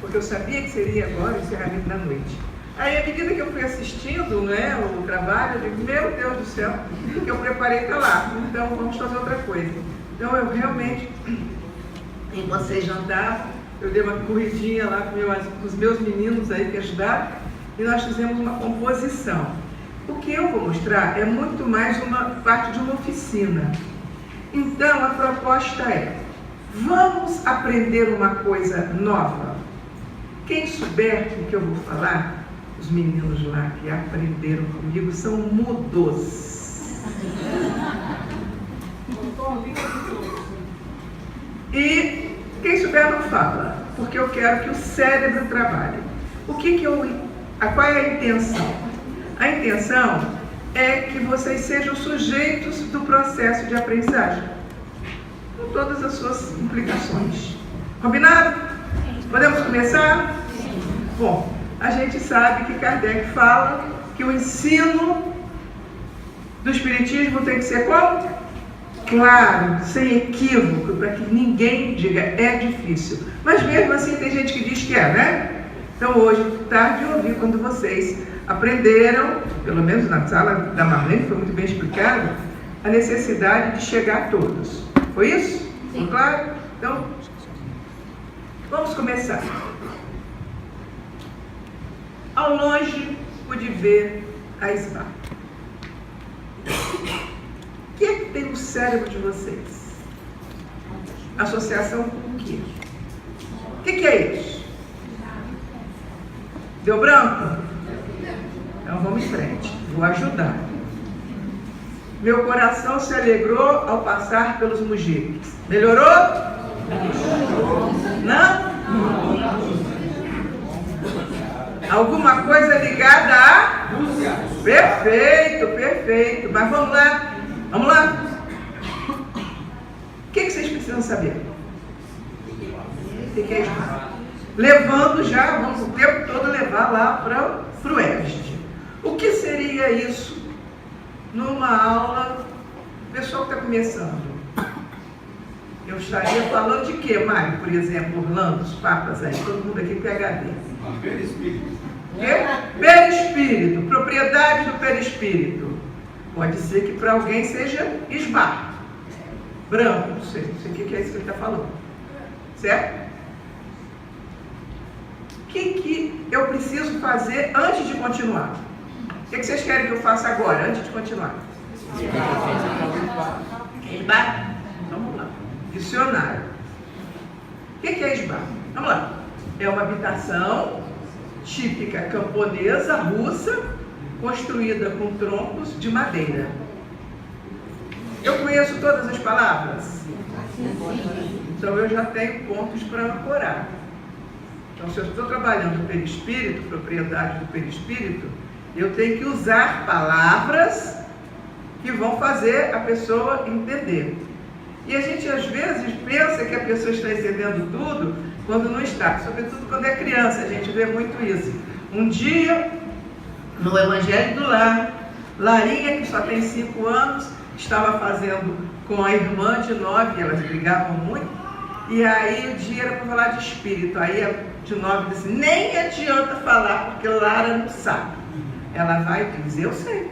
porque eu sabia que seria agora o encerramento da noite. Aí, à medida que eu fui assistindo, né, o trabalho, eu digo, meu Deus do céu, o que eu preparei está lá, então vamos fazer outra coisa. Então, eu realmente, enquanto vocês jantavam, eu dei uma corridinha lá com os meus meninos aí que ajudaram, e nós fizemos uma composição. O que eu vou mostrar é muito mais uma parte de uma oficina. Então, a proposta é, vamos aprender uma coisa nova. Quem souber o que eu vou falar, os meninos lá que aprenderam comigo são mudos. E quem souber não fala, porque eu quero que o cérebro trabalhe. Qual é a intenção? A intenção é que vocês sejam sujeitos do processo de aprendizagem, com todas as suas implicações. Combinado? Podemos começar? Bom, a gente sabe que Kardec fala que o ensino do Espiritismo tem que ser como? Claro, sem equívoco, para que ninguém diga é difícil. Mas mesmo assim tem gente que diz que é, né? Então hoje, tarde, eu ouvi quando vocês aprenderam, pelo menos na sala da Marlene, foi muito bem explicado, a necessidade de chegar a todos. Foi isso? Sim. Claro? Então, vamos começar. Ao longe, pude ver a esbarra. O que é que tem no cérebro de vocês? Associação com o quê? O que é isso? Deu branco? Então vamos em frente. Vou ajudar. Meu coração se alegrou ao passar pelos mujiques. Melhorou? Não? Alguma coisa ligada a? Perfeito, perfeito. Mas vamos lá. Vamos lá. O que vocês precisam saber? O que é isso? Levando já, vamos o tempo todo levar lá para o oeste. O que seria isso numa aula, pessoal que está começando? Eu estaria falando de quê, Mário? Por exemplo, Orlando, os papas aí, todo mundo aqui PhD. Perispírito. Perispírito, propriedade do perispírito. Pode ser que para alguém seja esbarro, branco, não sei o que é isso que ele está falando. Certo? O que eu preciso fazer antes de continuar? O que vocês querem que eu faça agora, antes de continuar? Esbarro? Vamos lá. Dicionário. O que é esbarro? Vamos lá. É uma habitação típica camponesa, russa, construída com troncos de madeira. Eu conheço todas as palavras? Então eu já tenho pontos para ancorar. Então, se eu estou trabalhando o perispírito, propriedade do perispírito, eu tenho que usar palavras que vão fazer a pessoa entender. E a gente, às vezes, pensa que a pessoa está entendendo tudo quando não está. Sobretudo quando é criança, a gente vê muito isso. Um dia, no Evangelho do Lar, Larinha, que só tem 5 anos, estava fazendo com a irmã de 9, elas brigavam muito, e aí o dia era para falar de espírito. Aí a de 9 disse, nem adianta falar, porque Lara não sabe. Ela vai e diz, eu sei.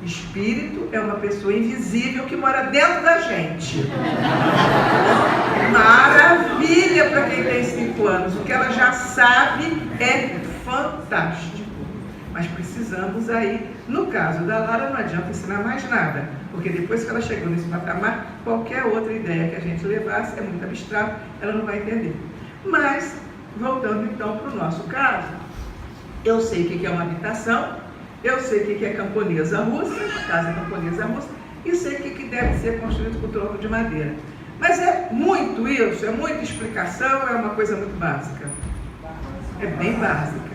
Espírito é uma pessoa invisível que mora dentro da gente. Maravilha para quem tem 5 anos. O que ela já sabe é fantástico. Mas precisamos aí, no caso da Lara, não adianta ensinar mais nada. Porque depois que ela chegou nesse patamar, qualquer outra ideia que a gente levasse é muito abstrato, ela não vai entender. Mas, voltando então para o nosso caso, eu sei o que é uma habitação, eu sei o que é camponesa russa, a casa camponesa russa, e sei o que deve ser construído com tronco de madeira. Mas é muito isso, é muita explicação, é uma coisa muito básica. É bem básica.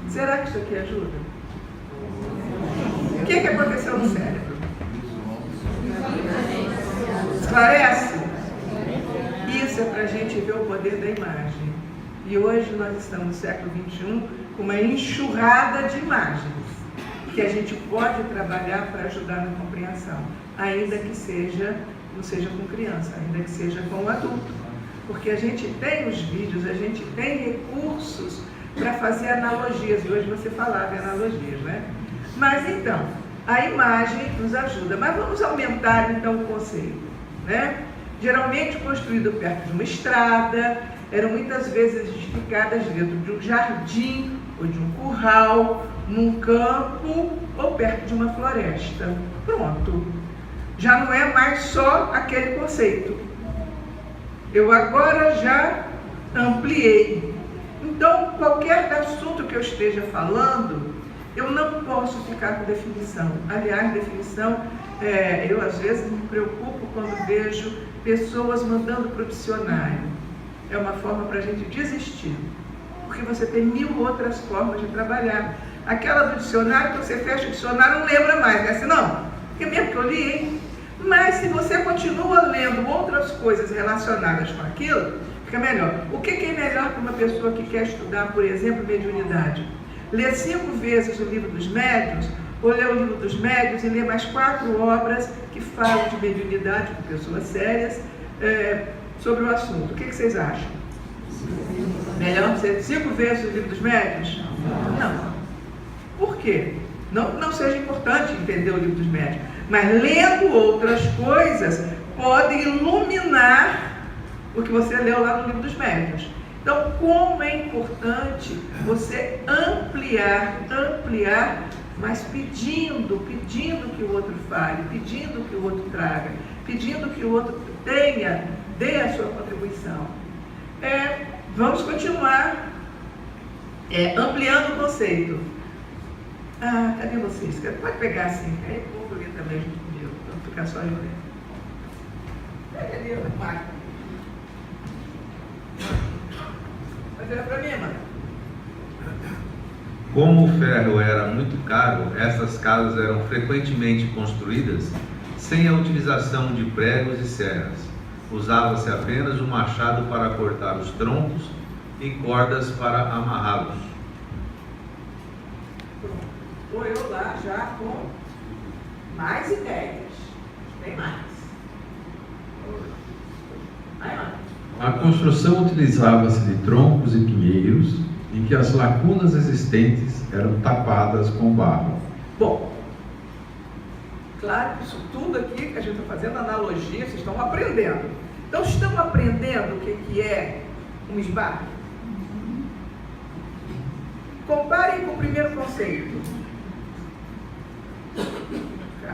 Será que isso aqui ajuda? O que aconteceu no cérebro? Esclarece? Isso é para a gente ver o poder da imagem. E hoje nós estamos no século XXI com uma enxurrada de imagens que a gente pode trabalhar para ajudar na compreensão, ainda que seja, não seja com criança, ainda que seja com o adulto. porque a gente tem os vídeos, a gente tem recursos para fazer analogias, e hoje você falava em analogias, né? Mas então, a imagem nos ajuda, mas vamos aumentar então o conceito, né? Geralmente construído perto de uma estrada, eram muitas vezes edificadas dentro de um jardim ou de um curral, num campo ou perto de uma floresta. Pronto. Já não é mais só aquele conceito. Eu agora já ampliei. Então, qualquer assunto que eu esteja falando, eu não posso ficar com definição. Aliás, definição, eu às vezes me preocupo quando vejo pessoas mandando para o dicionário. É uma forma para a gente desistir, porque você tem 1000 outras formas de trabalhar. Aquela do dicionário, quando você fecha o dicionário, não lembra mais, né? Assim, não, porque mesmo que eu li, hein? Mas se você continua lendo outras coisas relacionadas com aquilo, fica melhor. O que é melhor para uma pessoa que quer estudar, por exemplo, mediunidade? Ler 5 vezes o livro dos médiuns, ou ler o livro dos médiuns e ler mais 4 obras que falam de mediunidade com pessoas sérias sobre o assunto. O que vocês acham? Melhor ser 5 vezes o livro dos médiuns? Não. Por quê? Não seja importante entender o livro dos médiuns, mas lendo outras coisas pode iluminar o que você leu lá no livro dos médiuns. Então, como é importante você ampliar, mas pedindo que o outro fale, pedindo que o outro traga, pedindo que o outro dê a sua contribuição. Vamos continuar ampliando o conceito. Cadê vocês? Pode pegar assim, aí eu vou ler também junto comigo, para não ficar só eu lendo. Pega ali, Marco. Vai virar para mim, mano. Como o ferro era muito caro, essas casas eram frequentemente construídas sem a utilização de pregos e serras. Usava-se apenas um machado para cortar os troncos e cordas para amarrá-los. Estou eu lá já com mais ideias. Tem mais. Vai lá. A construção utilizava-se de troncos e pinheiros, em que as lacunas existentes eram tapadas com barro. Bom, claro que isso tudo aqui que a gente está fazendo analogia, vocês estão aprendendo. Então, estão aprendendo o que é um esbarro? Comparem com o primeiro conceito.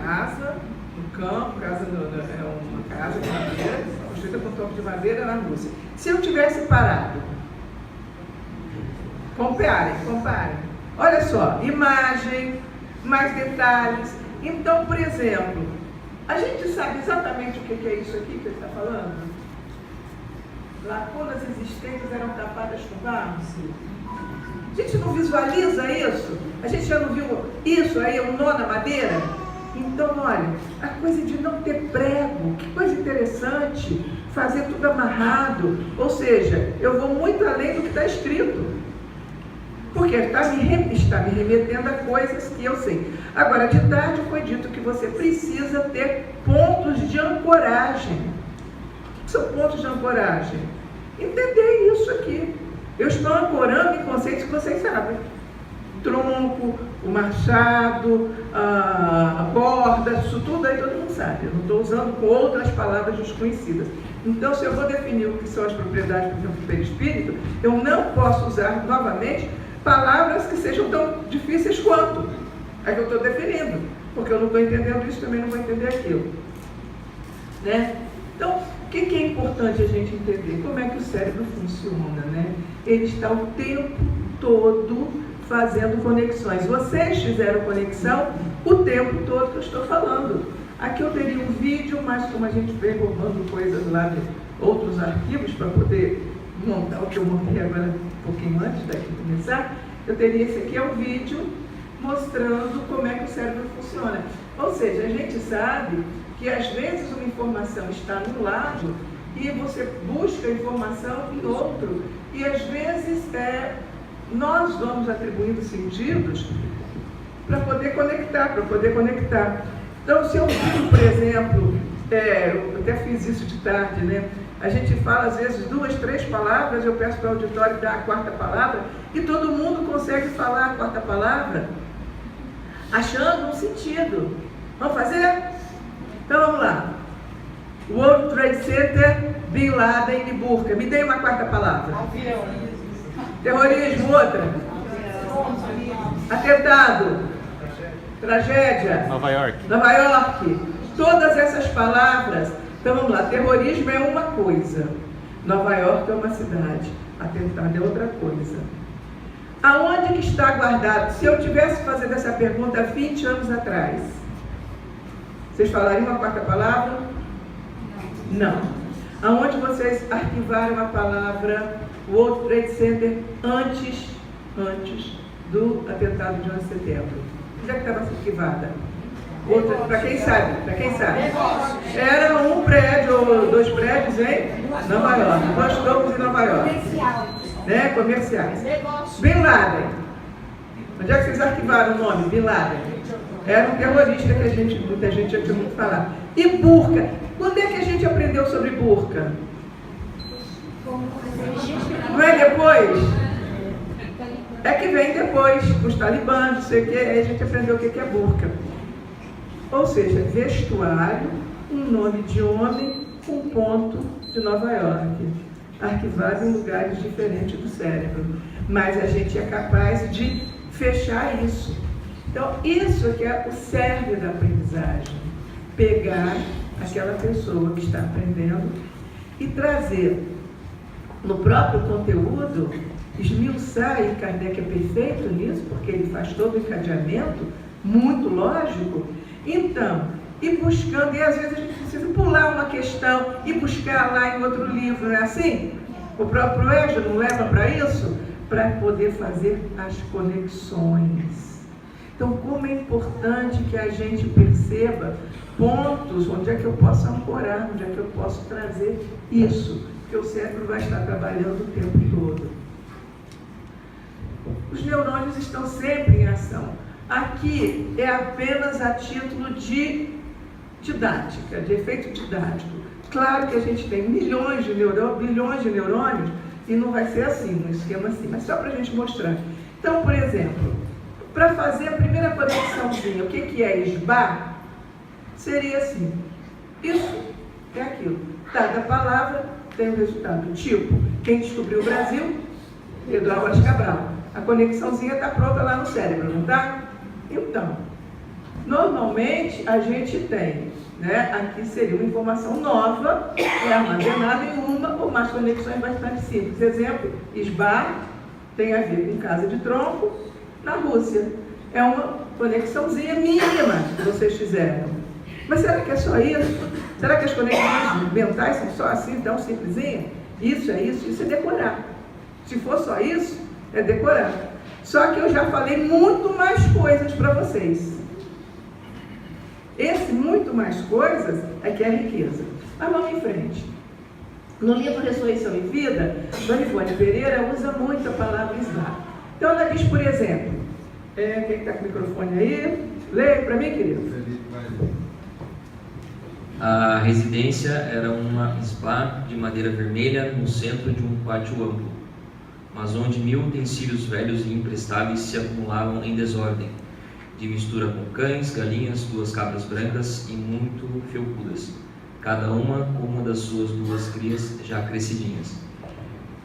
Casa, no campo, é uma casa de madeira, construída com topo de madeira na Rússia. Se eu tivesse parado, comparem. Olha só, imagem, mais detalhes. Então, por exemplo, a gente sabe exatamente o que é isso aqui que ele está falando? Lacunas existentes eram tapadas com barro? A gente não visualiza isso? A gente já não viu isso aí, um nó na madeira? Então, olha, a coisa de não ter prego, que coisa interessante, fazer tudo amarrado. Ou seja, eu vou muito além do que está escrito. Porque está me remetendo a coisas que eu sei. Agora, de tarde foi dito que você precisa ter pontos de ancoragem. O que são pontos de ancoragem? Entender isso aqui. Eu estou ancorando em conceitos que vocês sabem. Tronco, o machado, a corda, isso tudo aí todo mundo sabe. Eu não estou usando com outras palavras desconhecidas. Então, se eu vou definir o que são as propriedades, por exemplo, do perispírito, eu não posso usar novamente palavras que sejam tão difíceis quanto a que eu estou definindo, porque eu não estou entendendo isso, também não vou entender aquilo, né? Então, o que é importante a gente entender? Como é que o cérebro funciona, né? Ele está o tempo todo fazendo conexões. Vocês fizeram conexão o tempo todo que eu estou falando. Aqui eu teria um vídeo, mas como a gente vem roubando coisas lá de outros arquivos para poder montar o que eu montei agora um pouquinho antes daqui começar, eu teria esse aqui, é um vídeo mostrando como é que o cérebro funciona. Ou seja, a gente sabe que às vezes uma informação está num lado e você busca a informação em outro, e às vezes nós vamos atribuindo sentidos para poder conectar. Então, se eu digo, por exemplo, eu até fiz isso de tarde, né? A gente fala às vezes 2, 3 palavras, eu peço para o auditório dar a quarta palavra, e todo mundo consegue falar a quarta palavra, achando um sentido. Vamos fazer? Então vamos lá. World Trade Center, Bin Laden e burca. Me dê uma quarta palavra. Terrorismo, outra. Atentado. Tragédia. Nova York. Nova York. Todas essas palavras. Então vamos lá. Terrorismo é uma coisa. Nova York é uma cidade. Atentado é outra coisa. Aonde que está guardado? Se eu tivesse fazendo essa pergunta 20 anos atrás, vocês falariam uma quarta palavra? Não. Aonde vocês arquivaram a palavra World Trade Center antes do atentado de 11 de setembro? Onde é que estava arquivada? Para quem sabe? Era um prédio ou 2 prédios em Nova York. 2 tocos em Nova York. Né? Comerciais. Bin Laden. Onde é que vocês arquivaram o nome? Bin Laden. Era um terrorista que muita gente já tinha ouvido falar. E burca. Quando é que a gente aprendeu sobre burca? Não é depois? É que vem depois, os talibãs, não sei o que, aí a gente aprendeu o que é burca. Ou seja, vestuário, um nome de homem, um ponto de Nova York. Arquivado em lugares diferentes do cérebro. Mas a gente é capaz de fechar isso. Então, isso que é o cerne da aprendizagem. Pegar aquela pessoa que está aprendendo e trazer no próprio conteúdo, esmiuçar, e Kardec é perfeito nisso, porque ele faz todo o encadeamento, muito lógico. Então, ir buscando, e às vezes a gente precisa pular uma questão e buscar lá em outro livro, não é assim? O próprio Eja não leva para isso? Para poder fazer as conexões. Então, como é importante que a gente perceba pontos, onde é que eu posso ancorar, onde é que eu posso trazer isso, porque o cérebro vai estar trabalhando o tempo todo. Os neurônios estão sempre em ação. Aqui é apenas a título de didática, de efeito didático. Claro que a gente tem milhões de neurônios, bilhões de neurônios, e não vai ser assim, um esquema assim, mas só para a gente mostrar. Então, por exemplo, para fazer a primeira conexãozinha, o que é esbar? Seria assim, isso é aquilo. Dada a palavra, tem o resultado. Tipo, quem descobriu o Brasil? Pedro Álvares Cabral. A conexãozinha está pronta lá no cérebro, não está? Então, normalmente a gente tem, né? Aqui seria uma informação nova, é armazenada em uma ou mais conexões bastante simples. Exemplo, esbar tem a ver com casa de tronco na Rússia. É uma conexãozinha mínima que vocês fizeram. Mas será que é só isso? Será que as conexões mentais são só assim, tão simplesinha? Isso é decorar. Se for só isso, é decorar. Só que eu já falei muito mais coisas para vocês. Esse muito mais coisas é que é a riqueza. Mas vamos em frente. No livro Ressurreição e Vida, Dona Ivone Pereira usa muito a palavra esbar. Então ela diz, por exemplo, quem está com o microfone aí? Leia para mim, querido. A residência era uma spa de madeira vermelha no centro de um pátio amplo, mas onde 1000 utensílios velhos e imprestáveis se acumulavam em desordem, de mistura com cães, galinhas, 2 cabras brancas e muito felpudas, cada uma com uma das suas 2 crias já crescidinhas.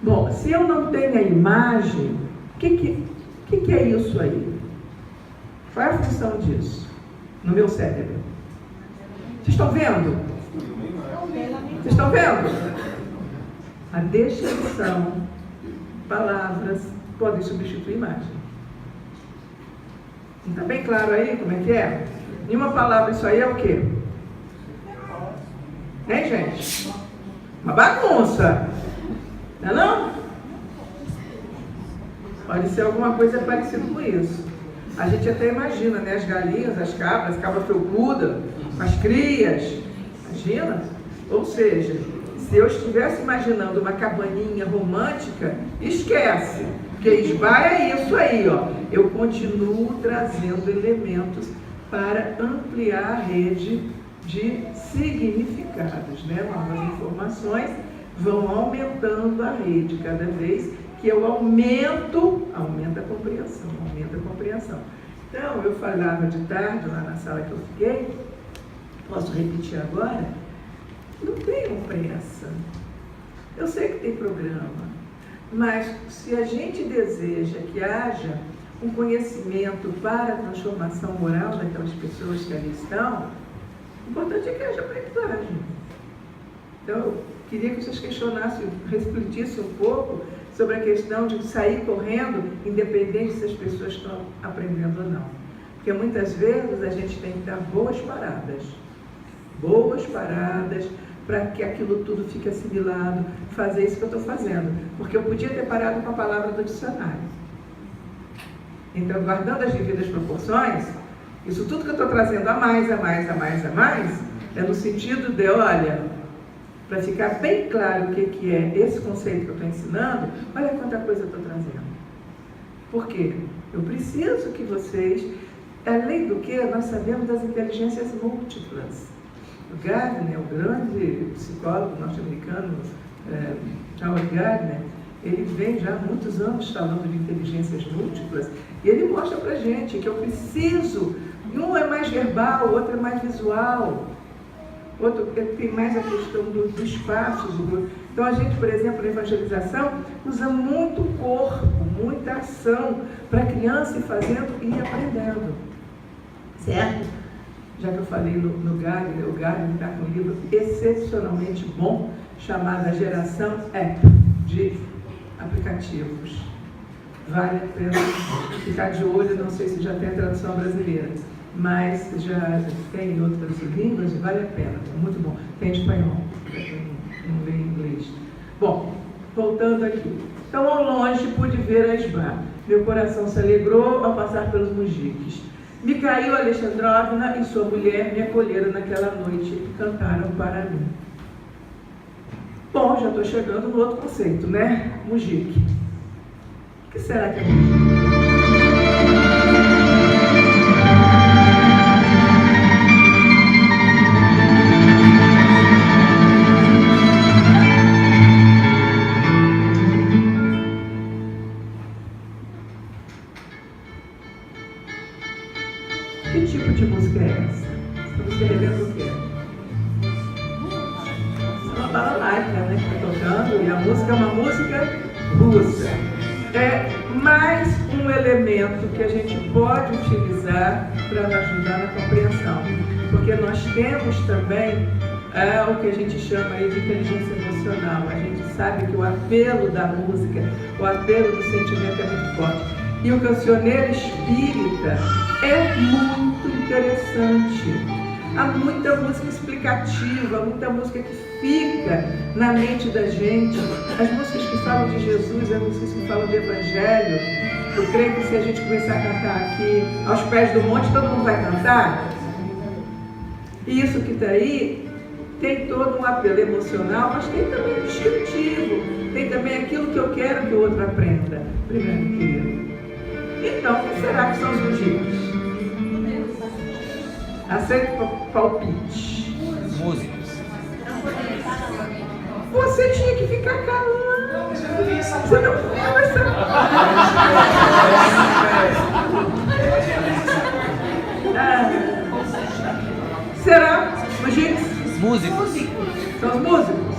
Bom, se eu não tenho a imagem, o que é isso aí? Qual é a função disso no meu cérebro? Vocês estão vendo? Vocês estão vendo? A descrição, palavras podem substituir imagem. Não está bem claro aí como é que é? Em uma palavra, isso aí é o quê? Hein, gente? Uma bagunça. Não é não? Pode ser alguma coisa parecida com isso. A gente até imagina, né? As galinhas, as cabras, cabra felpuda, as crias. Imagina? Ou seja, se eu estivesse imaginando uma cabaninha romântica, esquece. Porque esbar é isso aí, ó. Eu continuo trazendo elementos para ampliar a rede de significados, né? Novas informações vão aumentando a rede cada vez que eu aumenta a compreensão. Então, eu falava de tarde lá na sala que eu fiquei, posso repetir agora, não tenham pressa. Eu sei que tem programa, mas se a gente deseja que haja um conhecimento para a transformação moral daquelas pessoas que ali estão, o importante é que haja aprendizagem. Então, eu queria que vocês questionassem, refletissem um pouco sobre a questão de sair correndo, independente se as pessoas estão aprendendo ou não. Porque muitas vezes a gente tem que dar boas paradas, para que aquilo tudo fique assimilado, fazer isso que eu estou fazendo. Porque eu podia ter parado com a palavra do dicionário. Então, guardando as devidas proporções, isso tudo que eu estou trazendo a mais, é no sentido de, olha, para ficar bem claro o que é esse conceito que eu estou ensinando, olha quanta coisa eu estou trazendo. Por quê? Eu preciso que vocês, além do que, nós sabemos das inteligências múltiplas. O Gardner, o grande psicólogo norte-americano, Howard Gardner, ele vem já há muitos anos falando de inteligências múltiplas, e ele mostra pra gente que eu preciso, um é mais verbal, o outro é mais visual, outro tem mais a questão do espaço. Então a gente, por exemplo, na evangelização, usa muito corpo, muita ação, para a criança ir fazendo e ir aprendendo. Certo? Já que eu falei no Gardner, o Gardner está com um livro excepcionalmente bom, chamado A Geração App, de aplicativos. Vale a pena ficar de olho, não sei se já tem a tradução brasileira, mas já tem em outras línguas e vale a pena, é muito bom. Tem em espanhol, não lê em inglês. Bom, voltando aqui. Então, ao longe pude ver a Esbá. Meu coração se alegrou ao passar pelos mujiques. Mikhail Alexandrovna e sua mulher me acolheram naquela noite e cantaram para mim. Bom, já estou chegando no outro conceito, né? Mujik. O que será que é mujik? Que tipo de música é essa? Estamos escrevendo o quê? É uma balalaica, né, que está tocando, e a música é uma música russa. É mais um elemento que a gente pode utilizar para ajudar na compreensão, porque nós temos também o que a gente chama aí de inteligência emocional. A gente sabe que o apelo da música, o apelo do sentimento é muito forte. E o cancioneiro espírita é muito interessante. Há muita música explicativa, muita música que fica na mente da gente. As músicas que falam de Jesus, as músicas que falam do Evangelho. Eu creio que se a gente começar a cantar aqui, aos pés do monte, todo mundo vai cantar. E isso que está aí tem todo um apelo emocional, mas tem também o descritivo. Tem também aquilo que eu quero que o outro aprenda. Primeiro, querido. Então, o que será que são os mujiques? Aceita palpite. Músicos. Você tinha que ficar calado. Você não conversa. Será? Mujiques? Músicos. São os músicos.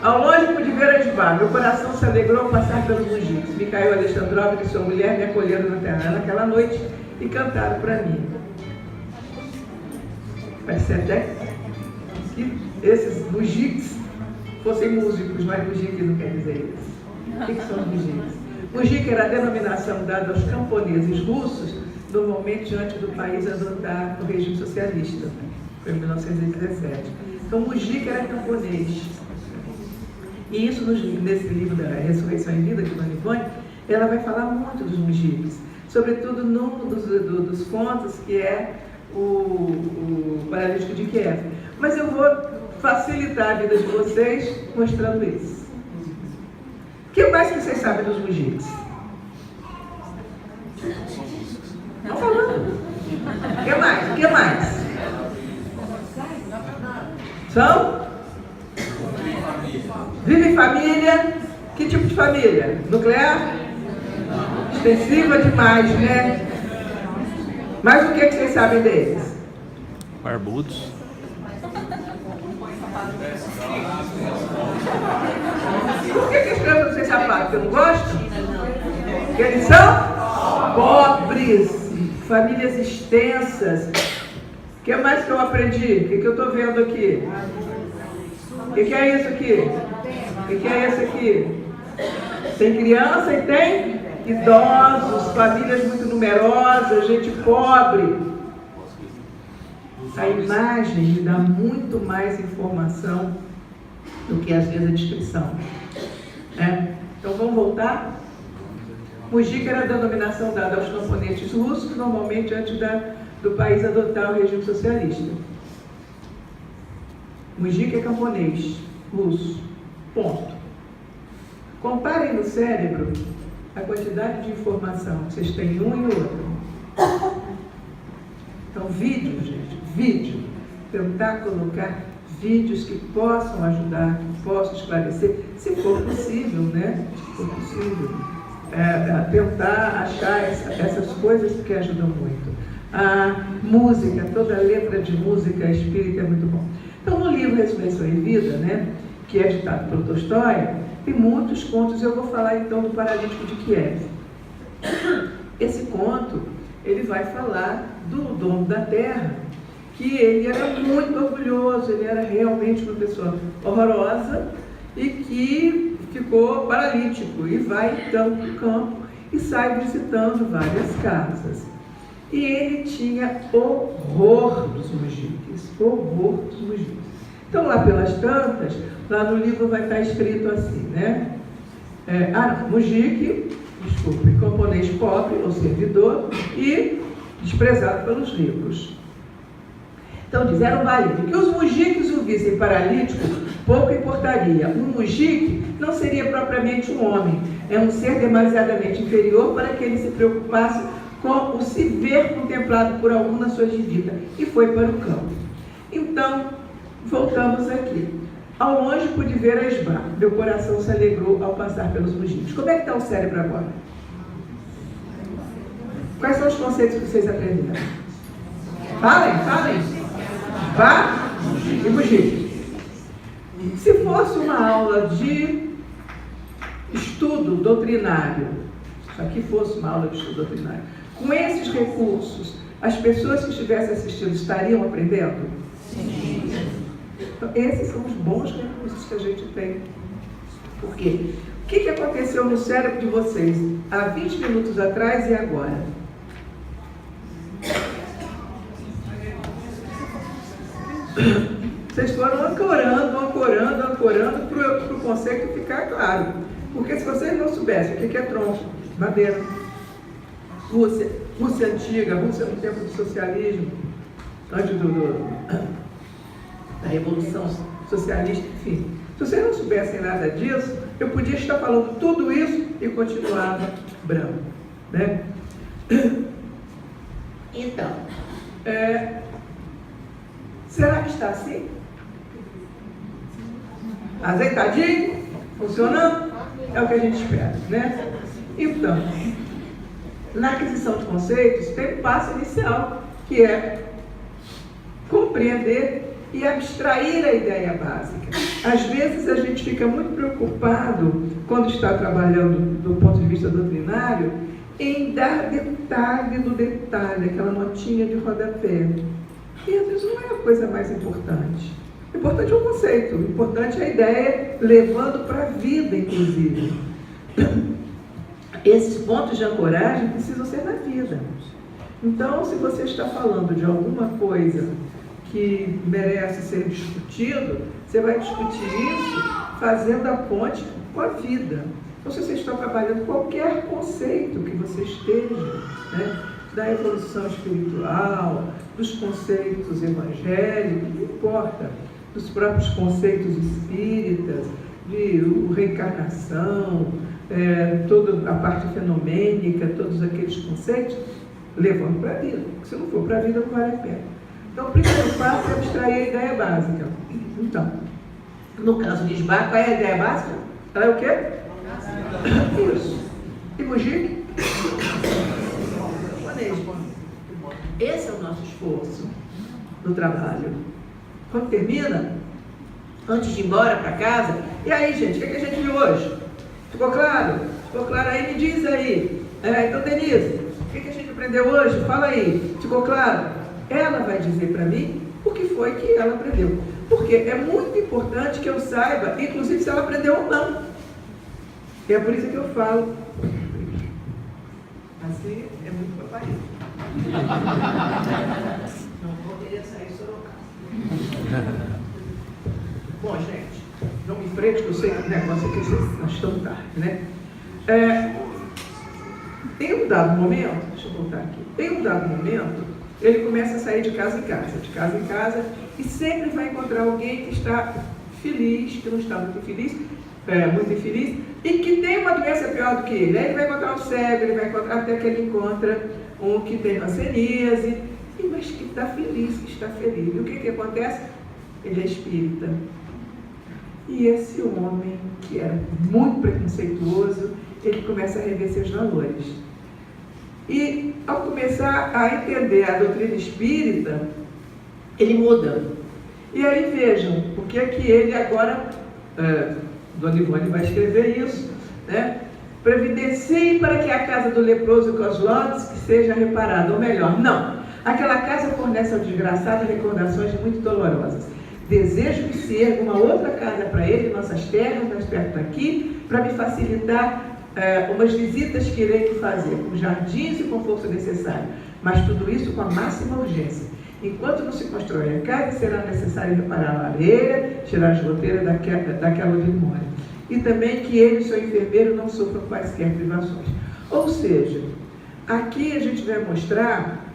Ao longe pude ver a Esbá. Meu coração se alegrou ao passar pelos mujiques. Mikhail Alexandrovna e sua mulher me acolheram na terra naquela noite e cantaram para mim. Parece até que esses mujiques fossem músicos, mas mujik não quer dizer isso. O que são os mujiques? Mujik era a denominação dada aos camponeses russos normalmente antes do país adotar o regime socialista. Foi em 1917. Então, mujik era camponês. E isso, nesse livro da Ressurreição em Vida, de Dona Ivone, ela vai falar muito dos mujiques, sobretudo num dos contos, que é o Paralítico de Kiev. Mas eu vou facilitar a vida de vocês mostrando isso. O que mais que vocês sabem dos mujiques? Estão falando. O que mais? O que mais? São? família? Nuclear? Extensiva demais, né? Mas o que vocês sabem deles? Barbudos. Por que escravos vocês sabem? Porque eu não gosto? Porque eles são pobres, famílias extensas. O que mais que eu aprendi? O que eu estou vendo aqui? O que é isso aqui? O que é isso aqui? Tem criança e tem idosos, famílias muito numerosas, gente pobre. A imagem me dá muito mais informação do que às vezes a descrição. Então vamos voltar? Mujica era a denominação dada aos camponeses russos, normalmente antes do país adotar o regime socialista. Mujica é camponês russo. Ponto. Comparem no cérebro a quantidade de informação que vocês têm em um e no outro. Então, vídeo, gente, vídeo. Tentar colocar vídeos que possam ajudar, que possam esclarecer, se for possível, né? Se for possível. Tentar achar essas coisas que ajudam muito. A música, toda a letra de música espírita é muito bom. Então, no livro Ressurreição e Vida, né, que é ditado por Tolstói, tem muitos contos. Eu vou falar então do Paralítico de Kiev. Esse conto, ele vai falar do dono da terra, que ele era muito orgulhoso, ele era realmente uma pessoa horrorosa e que ficou paralítico e vai então para o campo e sai visitando várias casas. E ele tinha horror dos mujiques, horror dos mujiques. Então, lá pelas tantas, lá no livro vai estar escrito assim, né? Mujique, desculpe, camponês pobre ou servidor e desprezado pelos ricos. Então, diz, era um marido. Que os mujiques o vissem paralítico, pouco importaria. Um mujique não seria propriamente um homem, é um ser demasiadamente inferior para que ele se preocupasse com o se ver contemplado por algum na sua visita, e foi para o campo. Então, voltamos aqui. Ao longe pude ver a esbarra. Meu coração se alegrou ao passar pelos mujiques. Como é que está o cérebro agora? Quais são os conceitos que vocês aprenderam? Falem. Vá e mujique. Se fosse uma aula de estudo doutrinário, se aqui fosse uma aula de estudo doutrinário, com esses recursos, as pessoas que estivessem assistindo estariam aprendendo? Sim. Então, esses são os bons recursos que a gente tem. Por quê? O que aconteceu no cérebro de vocês há 20 minutos atrás e agora? Vocês foram ancorando para o conceito ficar claro. Porque se vocês não soubessem o que é tronco, madeira, Rússia antiga, Rússia no tempo do socialismo, antes da Revolução Socialista, enfim. Se vocês não soubessem nada disso, eu podia estar falando tudo isso e continuava branco, né? Então, será que está assim? Azeitadinho? Funcionando? É o que a gente espera, né? Então, na aquisição de conceitos, tem um passo inicial, que é compreender e abstrair a ideia básica. Às vezes a gente fica muito preocupado, quando está trabalhando do ponto de vista doutrinário, em dar detalhe do detalhe, aquela notinha de rodapé. E às vezes não é a coisa mais importante. O importante é o conceito, o importante é a ideia, levando para a vida, inclusive. Esses pontos de ancoragem precisam ser na vida. Então, se você está falando de alguma coisa que merece ser discutido, você vai discutir isso fazendo a ponte com a vida. Então, se você está trabalhando qualquer conceito que você esteja, né, da evolução espiritual, dos conceitos evangélicos, não importa, dos próprios conceitos espíritas, de reencarnação, toda a parte fenomênica, todos aqueles conceitos, levando para a vida. Porque se não for para a vida, não vale a pena. Então, o primeiro passo é abstrair a ideia básica. Então, no caso de Sbar, qual é a ideia básica? Ela é o quê? Isso. E Mogi? Esse é o nosso esforço no trabalho. Quando termina, antes de ir embora para casa, e aí, gente, o que a gente viu hoje? Ficou claro? Ficou claro aí? Me diz aí. Então, Denise, o que a gente aprendeu hoje? Fala aí. Ficou claro? Ela vai dizer para mim o que foi que ela aprendeu. Porque é muito importante que eu saiba, inclusive se ela aprendeu ou não. E é por isso que eu falo. Assim é muito papai. Não poderia sair Sorocaba. Bom, gente, não me frente, que eu sei que o negócio aqui nós estamos tarde, né? Tem um dado momento, deixa eu voltar aqui, tem um dado momento, ele começa a sair de casa em casa, e sempre vai encontrar alguém que está feliz, que não está muito infeliz, e que tem uma doença pior do que ele. Aí ele vai encontrar um cego, ele vai encontrar até que ele encontra um que tem hanseníase, mas que está feliz, que está feliz. E o que acontece? Ele é espírita. E esse homem, que era muito preconceituoso, ele começa a rever seus valores. E ao começar a entender a doutrina espírita, ele muda. E aí vejam, o que é que ele agora, Dona Ivone vai escrever isso, né? Providencie para que a casa do leproso Kozlovski seja reparada, ou melhor, não. Aquela casa fornece ao desgraçado recordações muito dolorosas. Desejo que se erga uma outra casa para ele, em nossas terras, mais perto daqui, para me facilitar umas visitas que irei fazer, com jardins e conforto necessário. Mas tudo isso com a máxima urgência. Enquanto não se constrói a casa, será necessário reparar a lareira, tirar as goteiras daquela onde ele mora. E também que ele e seu enfermeiro não sofram quaisquer privações. Ou seja, aqui a gente vai mostrar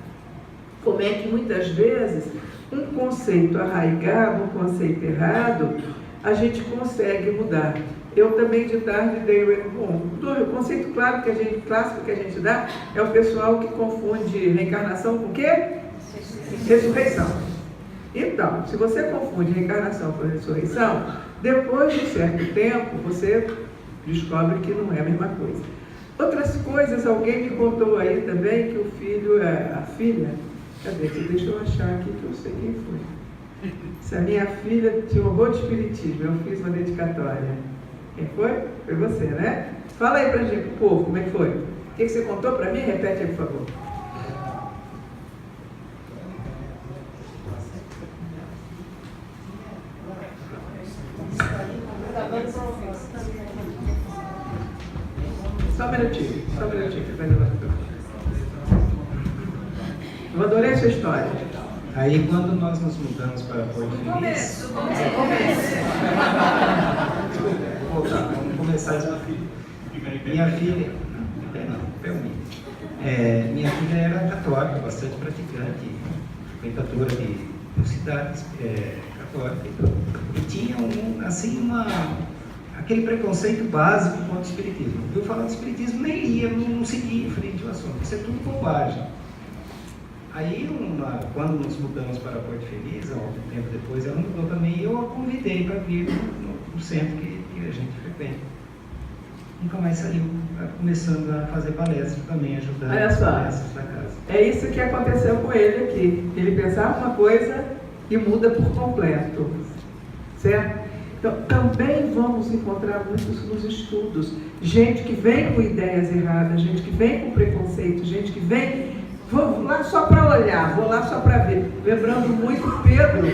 como é que muitas vezes um conceito arraigado, um conceito errado, a gente consegue mudar. Eu também de tarde dei o conceito clássico que a gente dá é o pessoal que confunde reencarnação com o quê? Ressurreição. Então, se você confunde reencarnação com ressurreição, depois de certo tempo, você descobre que não é a mesma coisa. Outras coisas, alguém me contou aí também que o filho, a filha, cadê? Deixa eu achar aqui que eu sei quem foi. Se a minha filha tinha horror de espiritismo, eu fiz uma dedicatória. Quem foi? Foi você, né? Fala aí pra gente, povo, como é que foi? O que você contou pra mim? Repete aí, por favor. Só um minutinho, que vai levar tudo. Eu adorei a sua história. Aí, quando nós nos mudamos para Porto Feliz... Vamos começar. Minha filha... minha filha era católica, bastante praticante, frequentadora de cidades católicas. E tinha aquele preconceito básico contra o espiritismo. Eu falando de espiritismo, nem ia, não seguia em frente ao assunto. Isso é tudo bobagem. Aí, quando nos mudamos para Porto Feliz, algum tempo depois, ela mudou também e eu a convidei para vir no centro que a gente frequenta. Nunca mais saiu, começando a fazer palestra também, ajudando as palestras da casa. É isso que aconteceu com ele aqui. Ele pensava uma coisa e muda por completo. Certo? Então, também vamos encontrar muitos nos estudos. Gente que vem com ideias erradas, gente que vem com preconceito, gente que vem... Vou lá só para olhar, vou lá só para ver. Lembrando muito Pedro,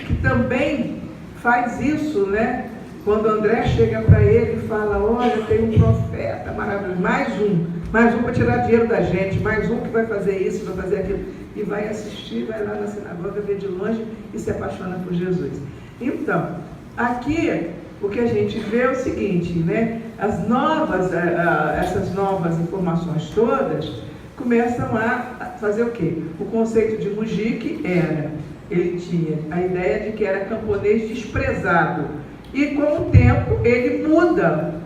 que também faz isso, né? Quando André chega para ele e fala, olha, tem um profeta maravilhoso, mais um para tirar dinheiro da gente, mais um que vai fazer isso, vai fazer aquilo. E vai assistir, vai lá na sinagoga, vê de longe e se apaixona por Jesus. Então, aqui o que a gente vê é o seguinte, né? Essas novas informações todas começam a fazer o quê? O conceito de Mujique ele tinha a ideia de que era camponês desprezado. E com o tempo ele muda,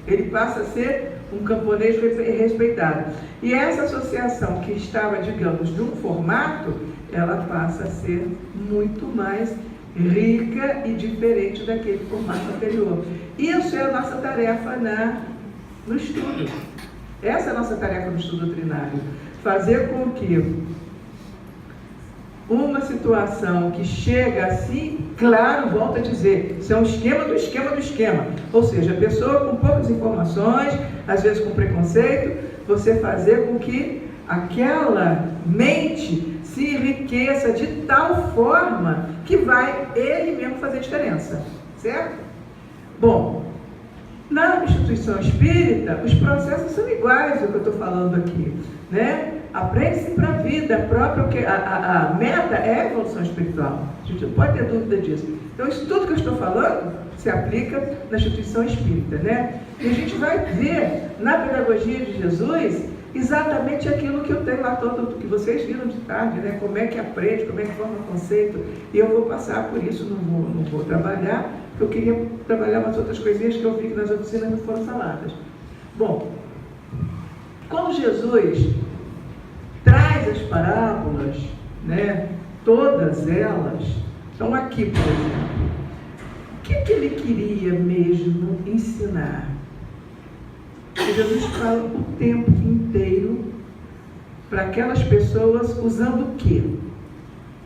ele passa a ser um camponês respeitado. E essa associação que estava, digamos, de um formato, ela passa a ser muito mais rica e diferente daquele formato anterior. Isso é a nossa tarefa no estudo. Essa é a nossa tarefa no estudo doutrinário. Fazer com que uma situação que chega assim, claro, volto a dizer, isso é um esquema do esquema do esquema. Ou seja, a pessoa com poucas informações, às vezes com preconceito, você fazer com que aquela mente se enriqueça de tal forma que vai ele mesmo fazer diferença. Certo? Bom, na instituição espírita, os processos são iguais ao que eu estou falando aqui, né? Aprende-se para a vida própria, a meta é a evolução espiritual. A gente não pode ter dúvida disso. Então, isso tudo que eu estou falando se aplica na instituição espírita, né? E a gente vai ver na pedagogia de Jesus exatamente aquilo que eu tenho lá todo, que vocês viram de tarde, né? Como é que aprende, como é que forma o conceito. E eu vou passar por isso, não vou trabalhar, porque eu queria trabalhar umas outras coisinhas que eu vi que nas oficinas não foram faladas. Bom, quando Jesus traz as parábolas, né? Todas elas estão aqui, por exemplo. O que ele queria mesmo ensinar? E Jesus fala o tempo inteiro para aquelas pessoas usando o quê?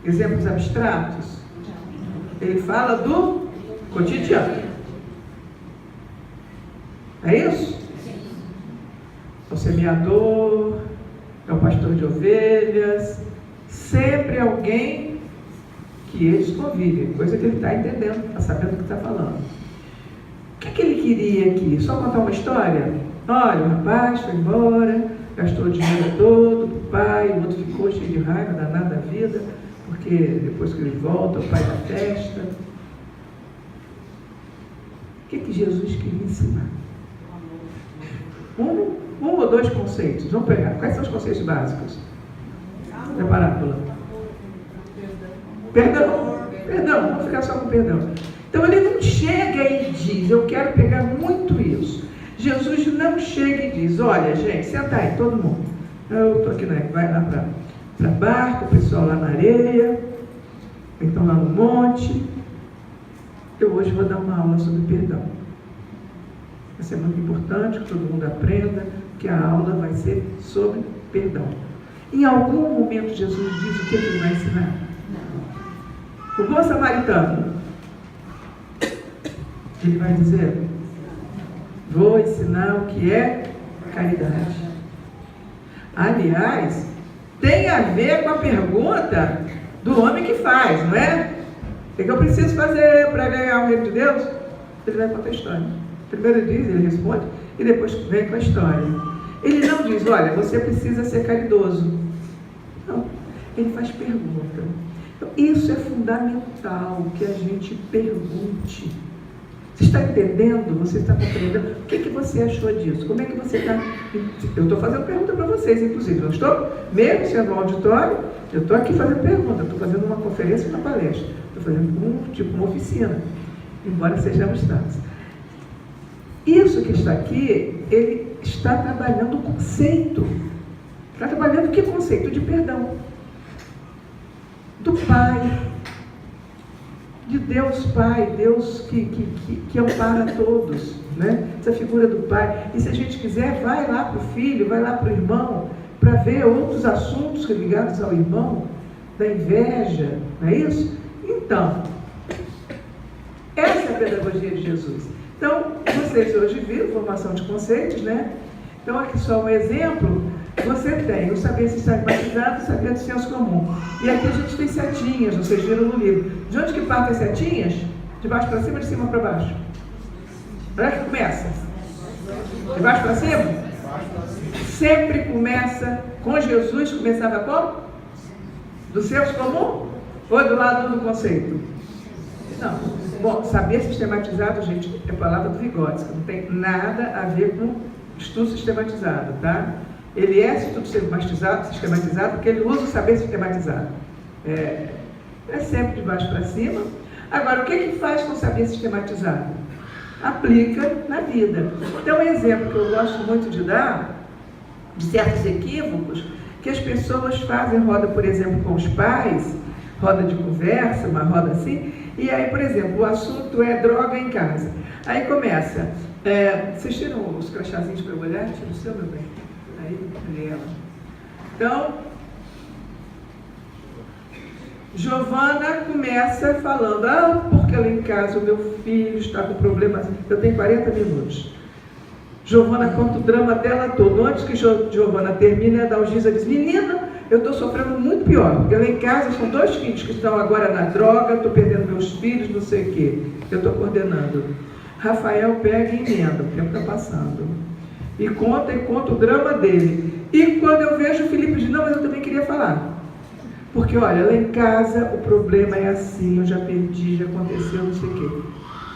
Exemplos abstratos? Ele fala do cotidiano. É isso? É o semeador, é o pastor de ovelhas, sempre alguém que eles convivem, coisa que ele está entendendo, está sabendo o que está falando. O que ele queria aqui? Só contar uma história? Olha, o rapaz foi embora, gastou o dinheiro todo do pai, o outro ficou cheio de raiva, danado da vida, porque depois que ele volta, o pai da festa. O que Jesus queria ensinar? Um ou dois conceitos. Vamos pegar. Quais são os conceitos básicos da parábola? Perdão, vamos ficar só com perdão. Então ele não chega e diz, eu quero pegar muito isso. Jesus não chega e diz, olha gente, senta aí, todo mundo. Eu estou aqui, né? Vai lá para barco, o pessoal lá na areia, então lá no monte. Eu hoje vou dar uma aula sobre perdão. Vai ser muito importante que todo mundo aprenda que a aula vai ser sobre perdão. Em algum momento Jesus diz o que ele vai ensinar? O bom samaritano, ele vai dizer, vou ensinar o que é caridade. Aliás, tem a ver com a pergunta do homem que faz, não é? O que eu preciso fazer para ganhar o reino de Deus? Ele vai contar a história. Primeiro ele diz, ele responde, e depois vem com a história. Ele não diz, olha, você precisa ser caridoso. Não, ele faz pergunta. Então, isso é fundamental, que a gente pergunte. Você está entendendo? Você está compreendendo? O que você achou disso? Como é que você está... Eu estou fazendo pergunta para vocês, inclusive. Eu estou, mesmo sendo um auditório, eu estou aqui fazendo pergunta. Estou fazendo uma conferência e uma palestra. Estou fazendo uma oficina, embora sejamos tantos. Isso que está aqui, ele está trabalhando o conceito. Está trabalhando que conceito? De perdão. Do Pai. De Deus Pai, Deus que ampara todos, né? Essa figura do Pai. E se a gente quiser, vai lá para o filho, vai lá para o irmão, para ver outros assuntos ligados ao irmão, da inveja, não é isso? Então, essa é a pedagogia de Jesus. Então, vocês hoje viram formação de conceitos, né? Então, aqui só um exemplo. Você tem o saber sistematizado e o saber do senso comum. E aqui a gente tem setinhas, vocês viram no livro. De onde que partem as setinhas? De baixo para cima ou de cima para baixo? Onde é que começa? De baixo para cima? Sempre começa com Jesus, começava como? Do senso comum? Ou do lado do conceito? Não. Bom, saber sistematizado, gente, é a palavra do Vygotsky, não tem nada a ver com estudo sistematizado, tá? Ele é estudo sistematizado porque ele usa o saber sistematizado. É sempre de baixo para cima. Agora, o que faz com o saber sistematizado? Aplica na vida. Então, um exemplo que eu gosto muito de dar, de certos equívocos, que as pessoas fazem roda, por exemplo, com os pais, roda de conversa, uma roda assim, e aí, por exemplo, o assunto é droga em casa. Aí começa, Vocês tiram os crachazinhos para eu olhar? Tira o seu, meu bem. Aí, Daniela. Então, Giovana começa falando, porque lá em casa o meu filho está com problemas. Eu tenho 40 minutos. Giovana conta o drama dela todo. Antes que Giovana termine, a Dalgisa diz: menina, eu estou sofrendo muito pior, porque lá em casa são 2 filhos que estão agora na droga, estou perdendo meus filhos, não sei o quê. Eu estou coordenando. Rafael pega e emenda, o tempo está passando. E conta o drama dele. E quando eu vejo o Felipe diz: não, mas eu também queria falar. Porque, olha, lá em casa o problema é assim, eu já perdi, já aconteceu, não sei o quê.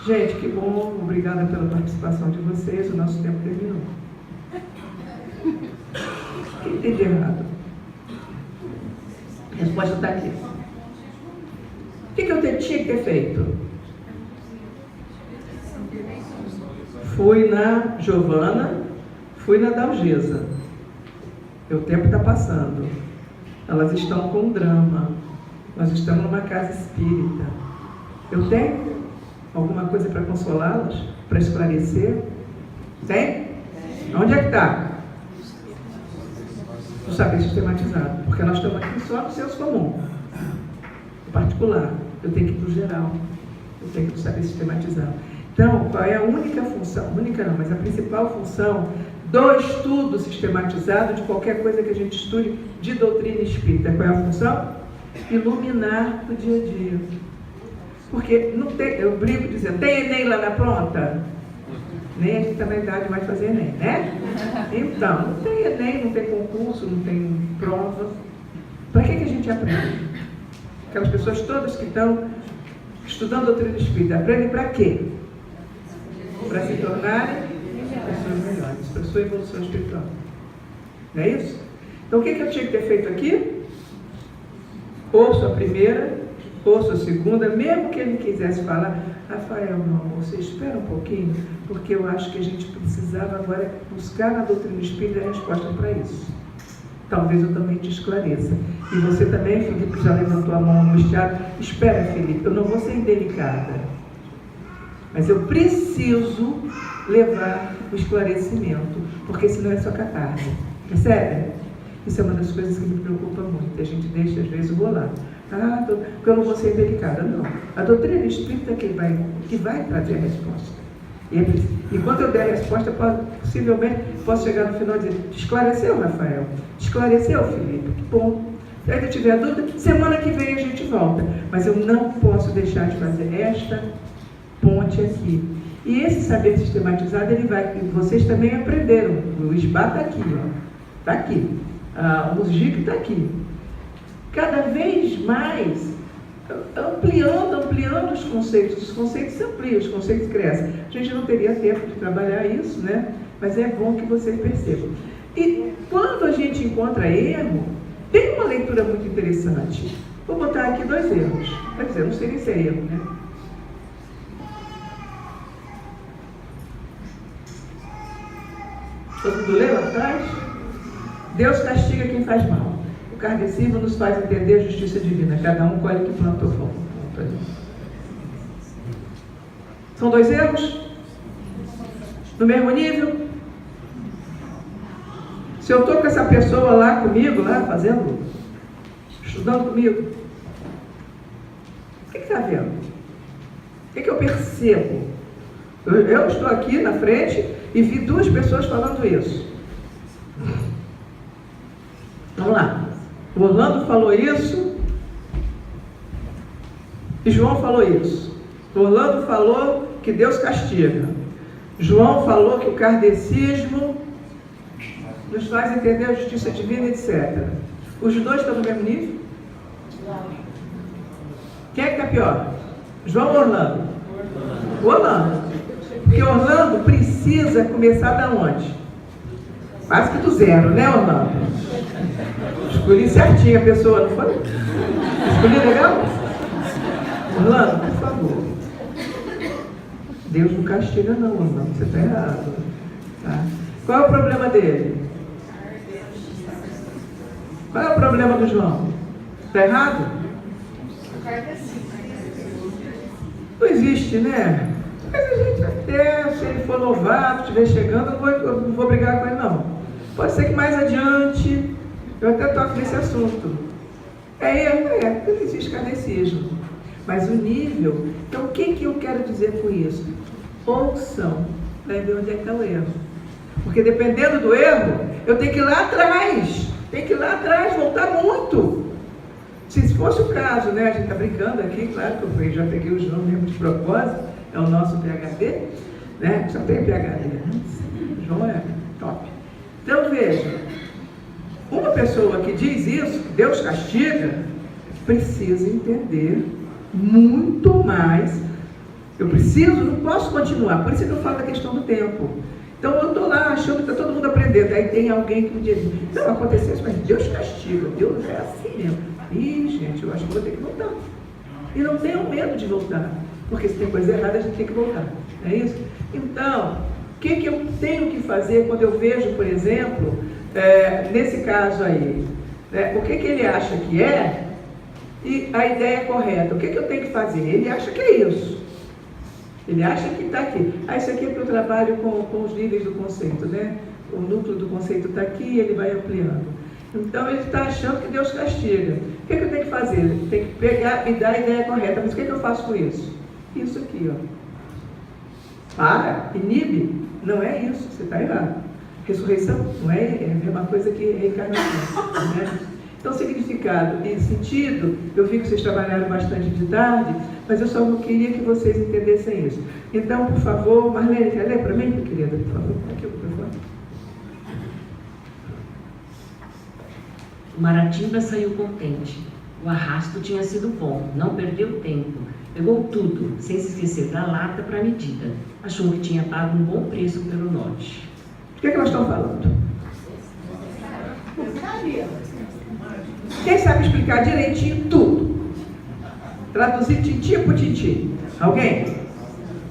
Gente, que bom, obrigada pela participação de vocês, o nosso tempo terminou. O que tem de errado? A resposta está aqui. O que eu tinha que ter feito? Fui na Giovana, fui na Dalgisa. O tempo está passando. Elas estão com drama. Nós estamos numa casa espírita. Eu tenho alguma coisa para consolá-las? Para esclarecer? Tem? Onde é que está? O saber sistematizado. Porque nós estamos aqui só no senso comum. No particular. Eu tenho que ir para o geral. Eu tenho que saber sistematizado. Então, qual é a única função? Única não, mas a principal função do estudo sistematizado de qualquer coisa que a gente estude de doutrina espírita? Qual é a função? Iluminar o dia a dia. Porque não tem, eu brinco dizendo, tem Enem lá na pronta? Nem a gente está na idade mais de fazer Enem, né? Então, não tem Enem, não tem concurso, não tem prova. Para que a gente aprende? Aquelas pessoas todas que estão estudando doutrina espírita, aprendem para quê? Para se tornarem pessoas melhores, para a sua evolução espiritual. Não é isso? Então, o que eu tinha que ter feito aqui? Ouço a primeira, ouço a segunda, mesmo que ele quisesse falar: Rafael, meu amor, você espera um pouquinho, porque eu acho que a gente precisava agora buscar na doutrina espírita a resposta para isso. Talvez eu também te esclareça. E você também, Felipe, já levantou a mão angustiado. Espera, Felipe, eu não vou ser indelicada, mas eu preciso levar o esclarecimento, porque senão é só catarse. Percebe? Isso é uma das coisas que me preocupa muito. A gente deixa, às vezes, rolar. Porque eu não vou ser indelicada. Não. A doutrina espírita é que vai trazer a resposta. E quando eu der a resposta, possivelmente posso chegar no final e dizer: te esclareceu, Rafael? Te esclareceu, Felipe? Que bom. Se eu tiver dúvida, semana que vem a gente volta. Mas eu não posso deixar de fazer esta ponte aqui. E esse saber sistematizado, ele vai. Vocês também aprenderam. O SBA está aqui, ó. Está aqui. O Mujica está aqui. Cada vez mais ampliando os conceitos se ampliam, os conceitos crescem. A gente não teria tempo de trabalhar isso, né? Mas é bom que vocês percebam. E quando a gente encontra erro, tem uma leitura muito interessante. Vou botar aqui 2 erros. Quer dizer, não sei nem se é erro, né? Todo mundo leu atrás? Deus castiga quem faz mal. O kardecismo nos faz entender a justiça divina. Cada um colhe o que plantou. São 2 erros? No mesmo nível? Se eu estou com essa pessoa lá comigo, estudando comigo, o que está vendo? O que eu percebo? Eu estou aqui na frente e vi 2 pessoas falando isso. Vamos lá. O Orlando falou isso e João falou isso. O Orlando falou que Deus castiga. João falou que o kardecismo nos faz entender a justiça divina, etc. Os 2 estão no mesmo nível? Quem é que está pior? João ou Orlando? Orlando. Porque Orlando precisa começar da onde? Quase que do 0, né, Orlando? Escolhi certinho a pessoa, não foi? Escolhi legal? Orlando, por favor. Deus não castiga não, Orlando. Você está errado. Tá? Qual é o problema dele? Qual é o problema do João? Está errado? Não existe, né? Mas a gente até, se ele for novato, estiver chegando, eu não vou brigar com ele, não. Pode ser que mais adiante eu até toque nesse assunto. Não existe kardecismo. Mas o nível... Então, o que eu quero dizer com isso? Ouçam, para ver onde é que está o erro. Porque dependendo do erro, eu tenho que ir lá atrás. Tem que ir lá atrás, voltar muito. Se fosse o caso, né? A gente está brincando aqui, claro que eu já peguei o João mesmo de propósito, é o nosso PhD, né? Só tem PhD, né? O João é top. Então veja, uma pessoa que diz isso, que Deus castiga, precisa entender muito mais. Eu não posso continuar, por isso que eu falo da questão do tempo. Então eu estou lá achando que está todo mundo aprendendo, aí tem alguém que me diz, não, aconteceu isso, mas Deus castiga, Deus é assim mesmo. Ih, gente, eu acho que vou ter que voltar. E não tenham medo de voltar, porque se tem coisa errada, a gente tem que voltar, não é isso? Então, o que eu tenho que fazer quando eu vejo, por exemplo, nesse caso aí, o que ele acha que é e a ideia é correta? O que eu tenho que fazer? Ele acha que é isso. Ele acha que está aqui. Isso aqui é porque eu trabalho com os níveis do conceito, né? O núcleo do conceito está aqui e ele vai ampliando. Então ele está achando que Deus castiga. O que eu tenho que fazer? Ele tem que pegar e dar a ideia correta. Mas o que eu faço com isso? Isso aqui, ó. Inibe. Não é isso, você está errado. Ressurreição não é a mesma coisa que reencarnação, né? Então, significado e sentido, eu vi que vocês trabalharam bastante de tarde, mas eu só não queria que vocês entendessem isso. Então, por favor, Marlene, quer ler para mim, minha querida? Por favor, aqui, por favor. O Maratimba saiu contente. O arrasto tinha sido bom, não perdeu tempo. Pegou tudo, sem se esquecer da lata para a medida. Achou que tinha pago um bom preço pelo norte. O que elas estão falando? Quem sabe explicar direitinho tudo? Traduzir tintim por tintim. Alguém?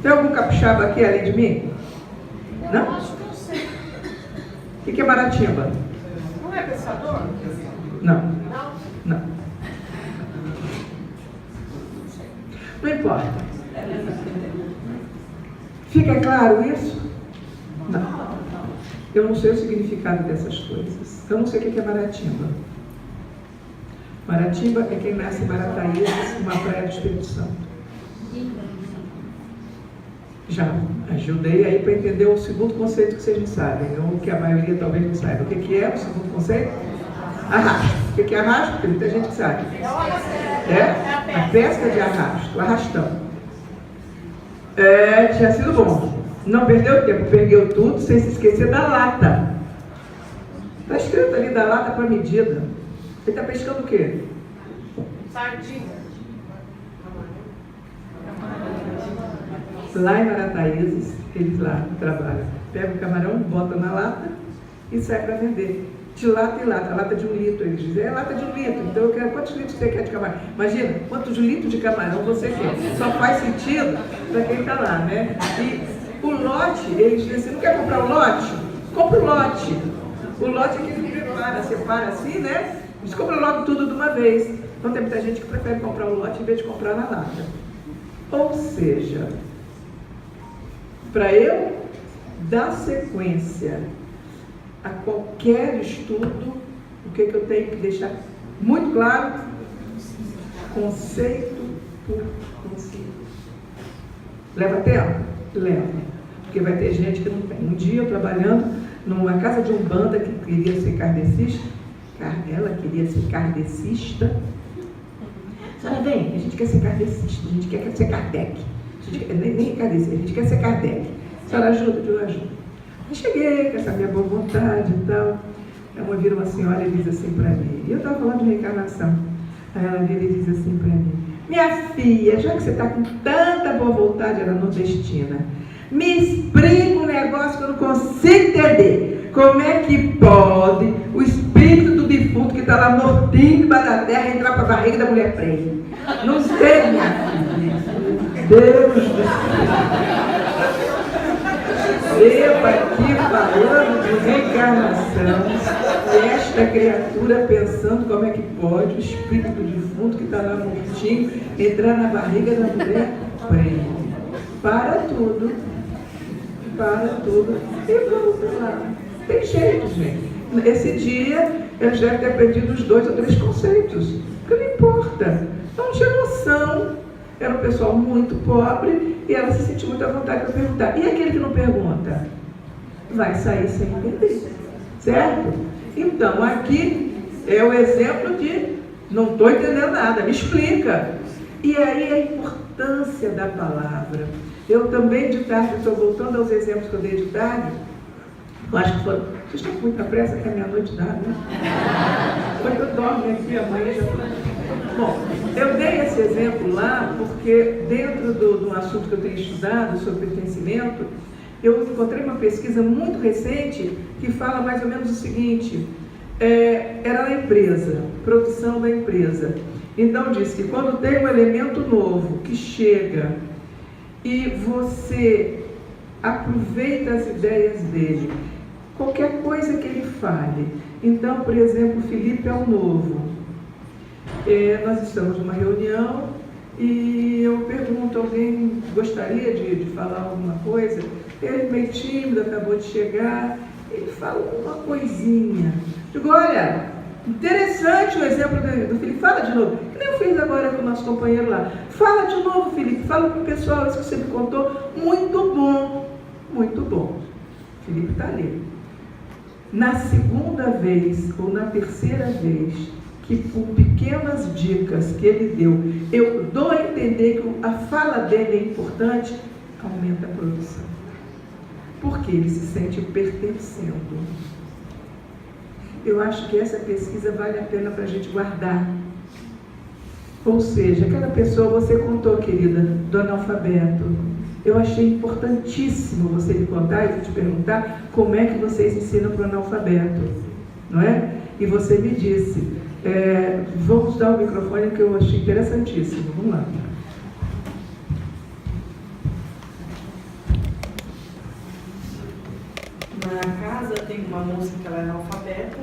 Tem algum capixaba aqui além de mim? Não? Acho que eu sei. O que é Maratimba? Não é pensador? Não. Não? Não. Não importa. Fica claro isso? Não. Eu não sei o significado dessas coisas. Eu não sei o que é Maratimba. Maratimba é quem nasce em Marataízes, uma praia do Espírito Santo. Já ajudei aí para entender o segundo conceito que vocês não sabem, ou que a maioria talvez não saiba. O que é o segundo conceito? Arrasto. O que é arrasto? Porque muita gente sabe. É a pesca de arrasto, o arrastão. Tinha sido bom. Não perdeu tempo, perdeu tudo sem se esquecer da lata. Está escrito ali da lata para medida. Ele está pescando o quê? Sardinha. Lá em Marataízes, eles lá trabalham. Pega o camarão, bota na lata e sai para vender. De lata em lata, lata de 1 litro. Eles dizem, lata de 1 litro. Então eu quero quantos litros você quer de camarão? Imagina, quantos litros de camarão você quer. Só faz sentido para quem está lá, né? E o lote, eles dizem assim, não quer comprar o lote? Compra o lote. O lote é que ele prepara, separa assim, né? Eles compram logo tudo de uma vez. Então tem muita gente que prefere comprar o lote em vez de comprar na lata. Ou seja, para eu dar sequência a qualquer estudo, o que eu tenho que deixar muito claro? Conceito por conceito. Leva tempo? Leva. Porque vai ter gente que não tem. Um dia eu trabalhando numa casa de umbanda que queria ser kardecista, ela queria ser kardecista. Senhora, vem, a gente quer ser kardecista, a gente quer ser Kardec. Nem kardecista, a gente quer ser Kardec. A senhora ajuda? Eu ajudo. Eu cheguei com essa minha boa vontade e tal. Ela vira uma senhora e diz assim para mim, e eu estava falando de reencarnação. Aí ela vira e diz assim para mim, minha filha, já que você está com tanta boa vontade, ela nordestina, me explica um negócio que eu não consigo entender. Como é que pode o espírito do defunto que está lá mortinho debaixo da terra entrar para a barriga da mulher presa? Não sei, minha filha. Deus do céu. Eu aqui falando de reencarnação e esta criatura pensando como é que pode o espírito do defunto que está lá mortinho entrar na barriga da mulher presa. para tudo e vamos lá. Tem jeito, gente. Esse dia eles devem ter aprendido uns 2 ou 3 conceitos, que não importa. Não tinha noção. Era um pessoal muito pobre e ela se sentiu muito à vontade para perguntar. E aquele que não pergunta? Vai sair sem entender, certo? Então, aqui é o exemplo de não estou entendendo nada, me explica. E aí a importância da palavra. Eu também de tarde, estou voltando aos exemplos que eu dei de tarde, eu acho que foram, vocês estão com muita pressa que é meia-noite dá, né? Quando eu dormo aqui, amanhã já... Bom, eu dei esse exemplo lá porque dentro do assunto que eu tenho estudado sobre pertencimento, eu encontrei uma pesquisa muito recente que fala mais ou menos o seguinte, era na empresa, produção da empresa. Então diz que quando tem um elemento novo que chega e você aproveita as ideias dele, qualquer coisa que ele fale. Então, por exemplo, o Felipe é o novo. Nós estamos numa reunião e eu pergunto, alguém gostaria de falar alguma coisa? Ele meio tímido, acabou de chegar, ele fala uma coisinha. Digo, olha, interessante o exemplo do Felipe, fala de novo. Que nem eu fiz agora com o nosso companheiro lá. Fala de novo, Felipe, fala para o pessoal, isso que você me contou, muito bom, muito bom. O Felipe está ali. Na segunda vez ou na terceira vez, que por pequenas dicas que ele deu, eu dou a entender que a fala dele é importante, aumenta a produção. Porque ele se sente pertencendo. Eu acho que essa pesquisa vale a pena para a gente guardar. Ou seja, aquela pessoa, você contou, querida, do analfabeto. Eu achei importantíssimo você me contar e vou te perguntar como é que vocês ensinam para o analfabeto, não é? E você me disse, vamos dar o microfone que eu achei interessantíssimo. Vamos lá. Na casa tem uma moça que ela é analfabeta,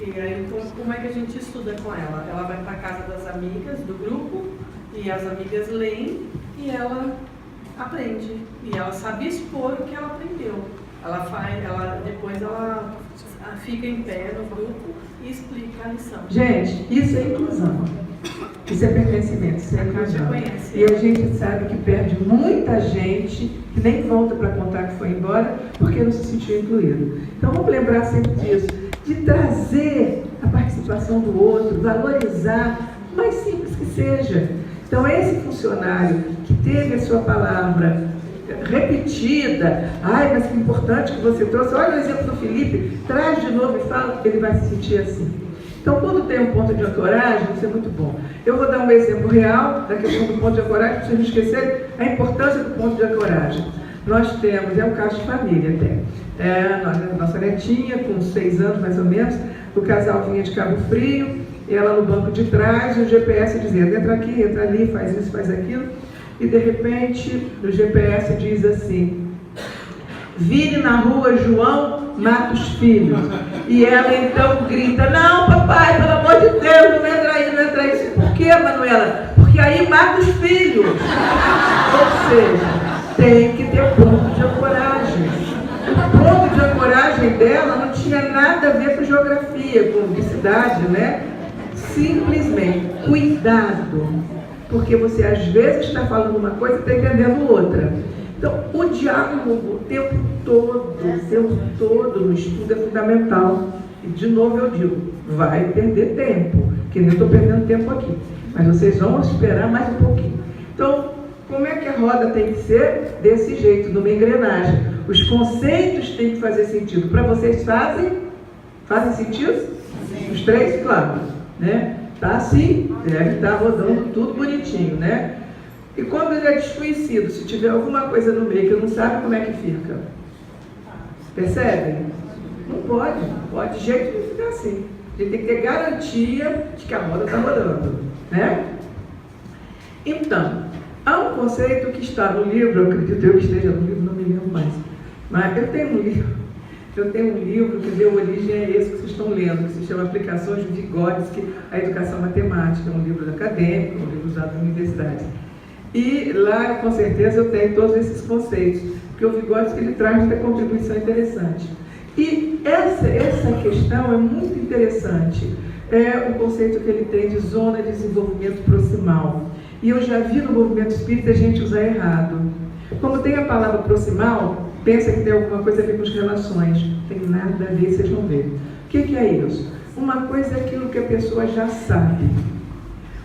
e aí como é que a gente estuda com ela? Ela vai para a casa das amigas do grupo, e as amigas leem, e ela aprende. E ela sabe expor o que ela aprendeu. Depois ela fica em pé no grupo e explica a lição. Gente, isso é inclusão. Isso é pertencimento, isso é inclusão. E a gente sabe que perde muita gente que nem volta para contar que foi embora porque não se sentiu incluído. Então vamos lembrar sempre disso, de trazer a participação do outro, valorizar, mais simples que seja. Então esse funcionário que teve a sua palavra repetida, ai, mas que importante que você trouxe, olha o exemplo do Felipe, traz de novo e fala, ele vai se sentir assim. Então, quando tem um ponto de ancoragem, isso é muito bom. Eu vou dar um exemplo real da questão do ponto de ancoragem, para vocês não esquecerem a importância do ponto de ancoragem. Nós temos, é um caso de família até, nossa netinha, com 6 anos mais ou menos, o casal vinha de Cabo Frio, e ela no banco de trás, e o GPS dizendo, entra aqui, entra ali, faz isso, faz aquilo, e de repente o GPS diz assim, vire na rua João Matos Filho. E ela então grita, não papai, pelo amor de Deus, não entra aí, não entra aí. Por que, Manuela? Porque aí mata os filhos. Ou seja, tem que ter ponto de ancoragem. O ponto de ancoragem dela não tinha nada a ver com geografia, com cidade, né? Simplesmente, cuidado. Porque você às vezes está falando uma coisa e está entendendo outra. Então, o diálogo o tempo todo no estudo é fundamental. E, de novo, eu digo, vai perder tempo, que nem eu estou perdendo tempo aqui. Mas vocês vão esperar mais um pouquinho. Então, como é que a roda tem que ser? Desse jeito, numa engrenagem. Os conceitos têm que fazer sentido. Para vocês fazem sentido? Sim. Os 3, claro. Né? Tá assim, deve estar rodando tudo bonitinho, né? E quando ele é desconhecido, se tiver alguma coisa no meio que não sabe, como é que fica? Percebem? Não pode de jeito de ficar assim. A gente tem que ter garantia de que a roda está rodando, né? Então, há um conceito que está no livro, eu acredito eu que esteja no livro, não me lembro mais, mas eu tenho um livro que deu origem a esse que vocês estão lendo, que se chama Aplicações de Vygotsky à Educação Matemática, é um livro acadêmico, um livro usado na universidade. E lá, com certeza, eu tenho todos esses conceitos, porque o Vygotsky ele traz muita contribuição interessante. E essa questão é muito interessante. É o conceito que ele tem de zona de desenvolvimento proximal. E eu já vi no movimento espírita a gente usar errado. Como tem a palavra proximal, pensa que tem alguma coisa a ver com as relações. Não tem nada a ver, vocês vão ver. O que é isso? Uma coisa é aquilo que a pessoa já sabe.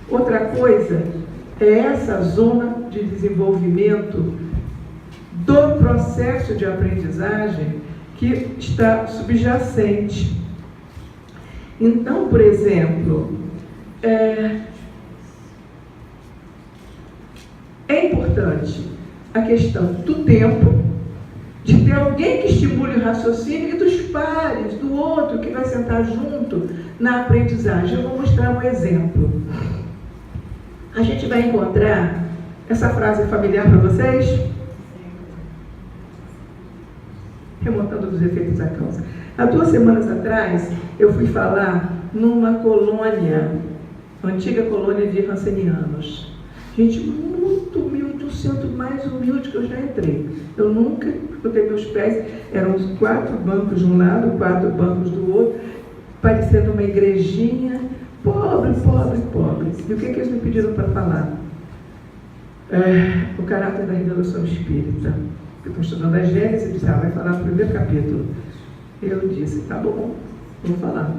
Outra coisa é essa zona de desenvolvimento do processo de aprendizagem que está subjacente. Então, por exemplo, é importante a questão do tempo, de ter alguém que estimule o raciocínio e dos pares, do outro que vai sentar junto na aprendizagem. Eu vou mostrar um exemplo. A gente vai encontrar essa frase familiar para vocês? Remontando dos efeitos da causa. Há 2 semanas atrás, eu fui falar numa colônia, antiga colônia de rancenianos. Gente muito humilde, o centro mais humilde que eu já entrei. Eu nunca botei meus pés, eram 4 bancos de um lado, 4 bancos do outro, parecendo uma igrejinha, pobre, pobre, pobre. E o que eles me pediram para falar? O caráter da revelação espírita. Eu estou estudando a Gênesis e disse, vai falar no primeiro capítulo. Eu disse, tá bom, vou falar.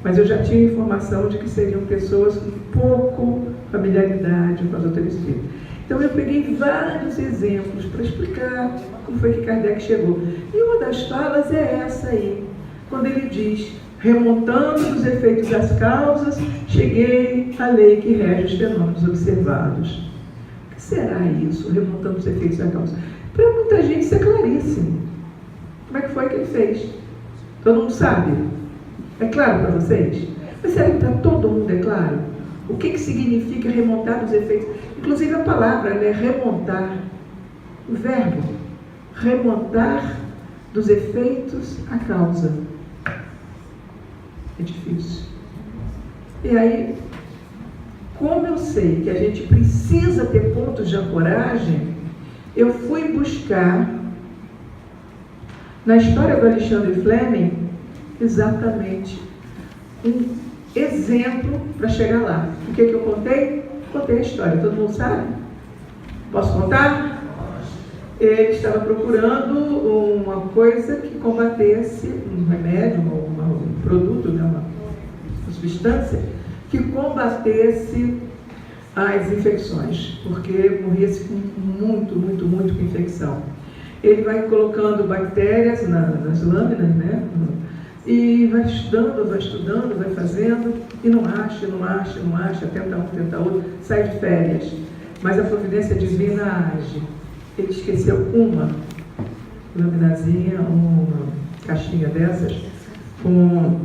Mas eu já tinha informação de que seriam pessoas com pouco familiaridade com a doutrina espírita. Então eu peguei vários exemplos para explicar como foi que Kardec chegou. E uma das falas é essa aí, quando ele diz, remontando dos efeitos das causas, cheguei à lei que rege os fenômenos observados. O que será isso, remontando os efeitos da causa? Para muita gente isso é claríssimo. Como é que foi que ele fez? Todo mundo sabe? É claro para vocês? Mas será que para todo mundo é claro? O que significa remontar os efeitos? Inclusive a palavra, né? Remontar. O verbo. Remontar dos efeitos à causa. É difícil. E aí, como eu sei que a gente precisa ter pontos de ancoragem, eu fui buscar na história do Alexandre Fleming exatamente um exemplo para chegar lá. O que eu contei? Contei a história. Todo mundo sabe? Posso contar? Ele estava procurando uma coisa que combatesse, um remédio, um produto, né, uma substância, que combatesse as infecções, porque morria-se com muito com infecção. Ele vai colocando bactérias nas lâminas, né? E vai estudando, vai fazendo, e não acha, tenta um, tenta outro, sai de férias. Mas a providência divina age. Ele esqueceu uma laminazinha, uma caixinha dessas, com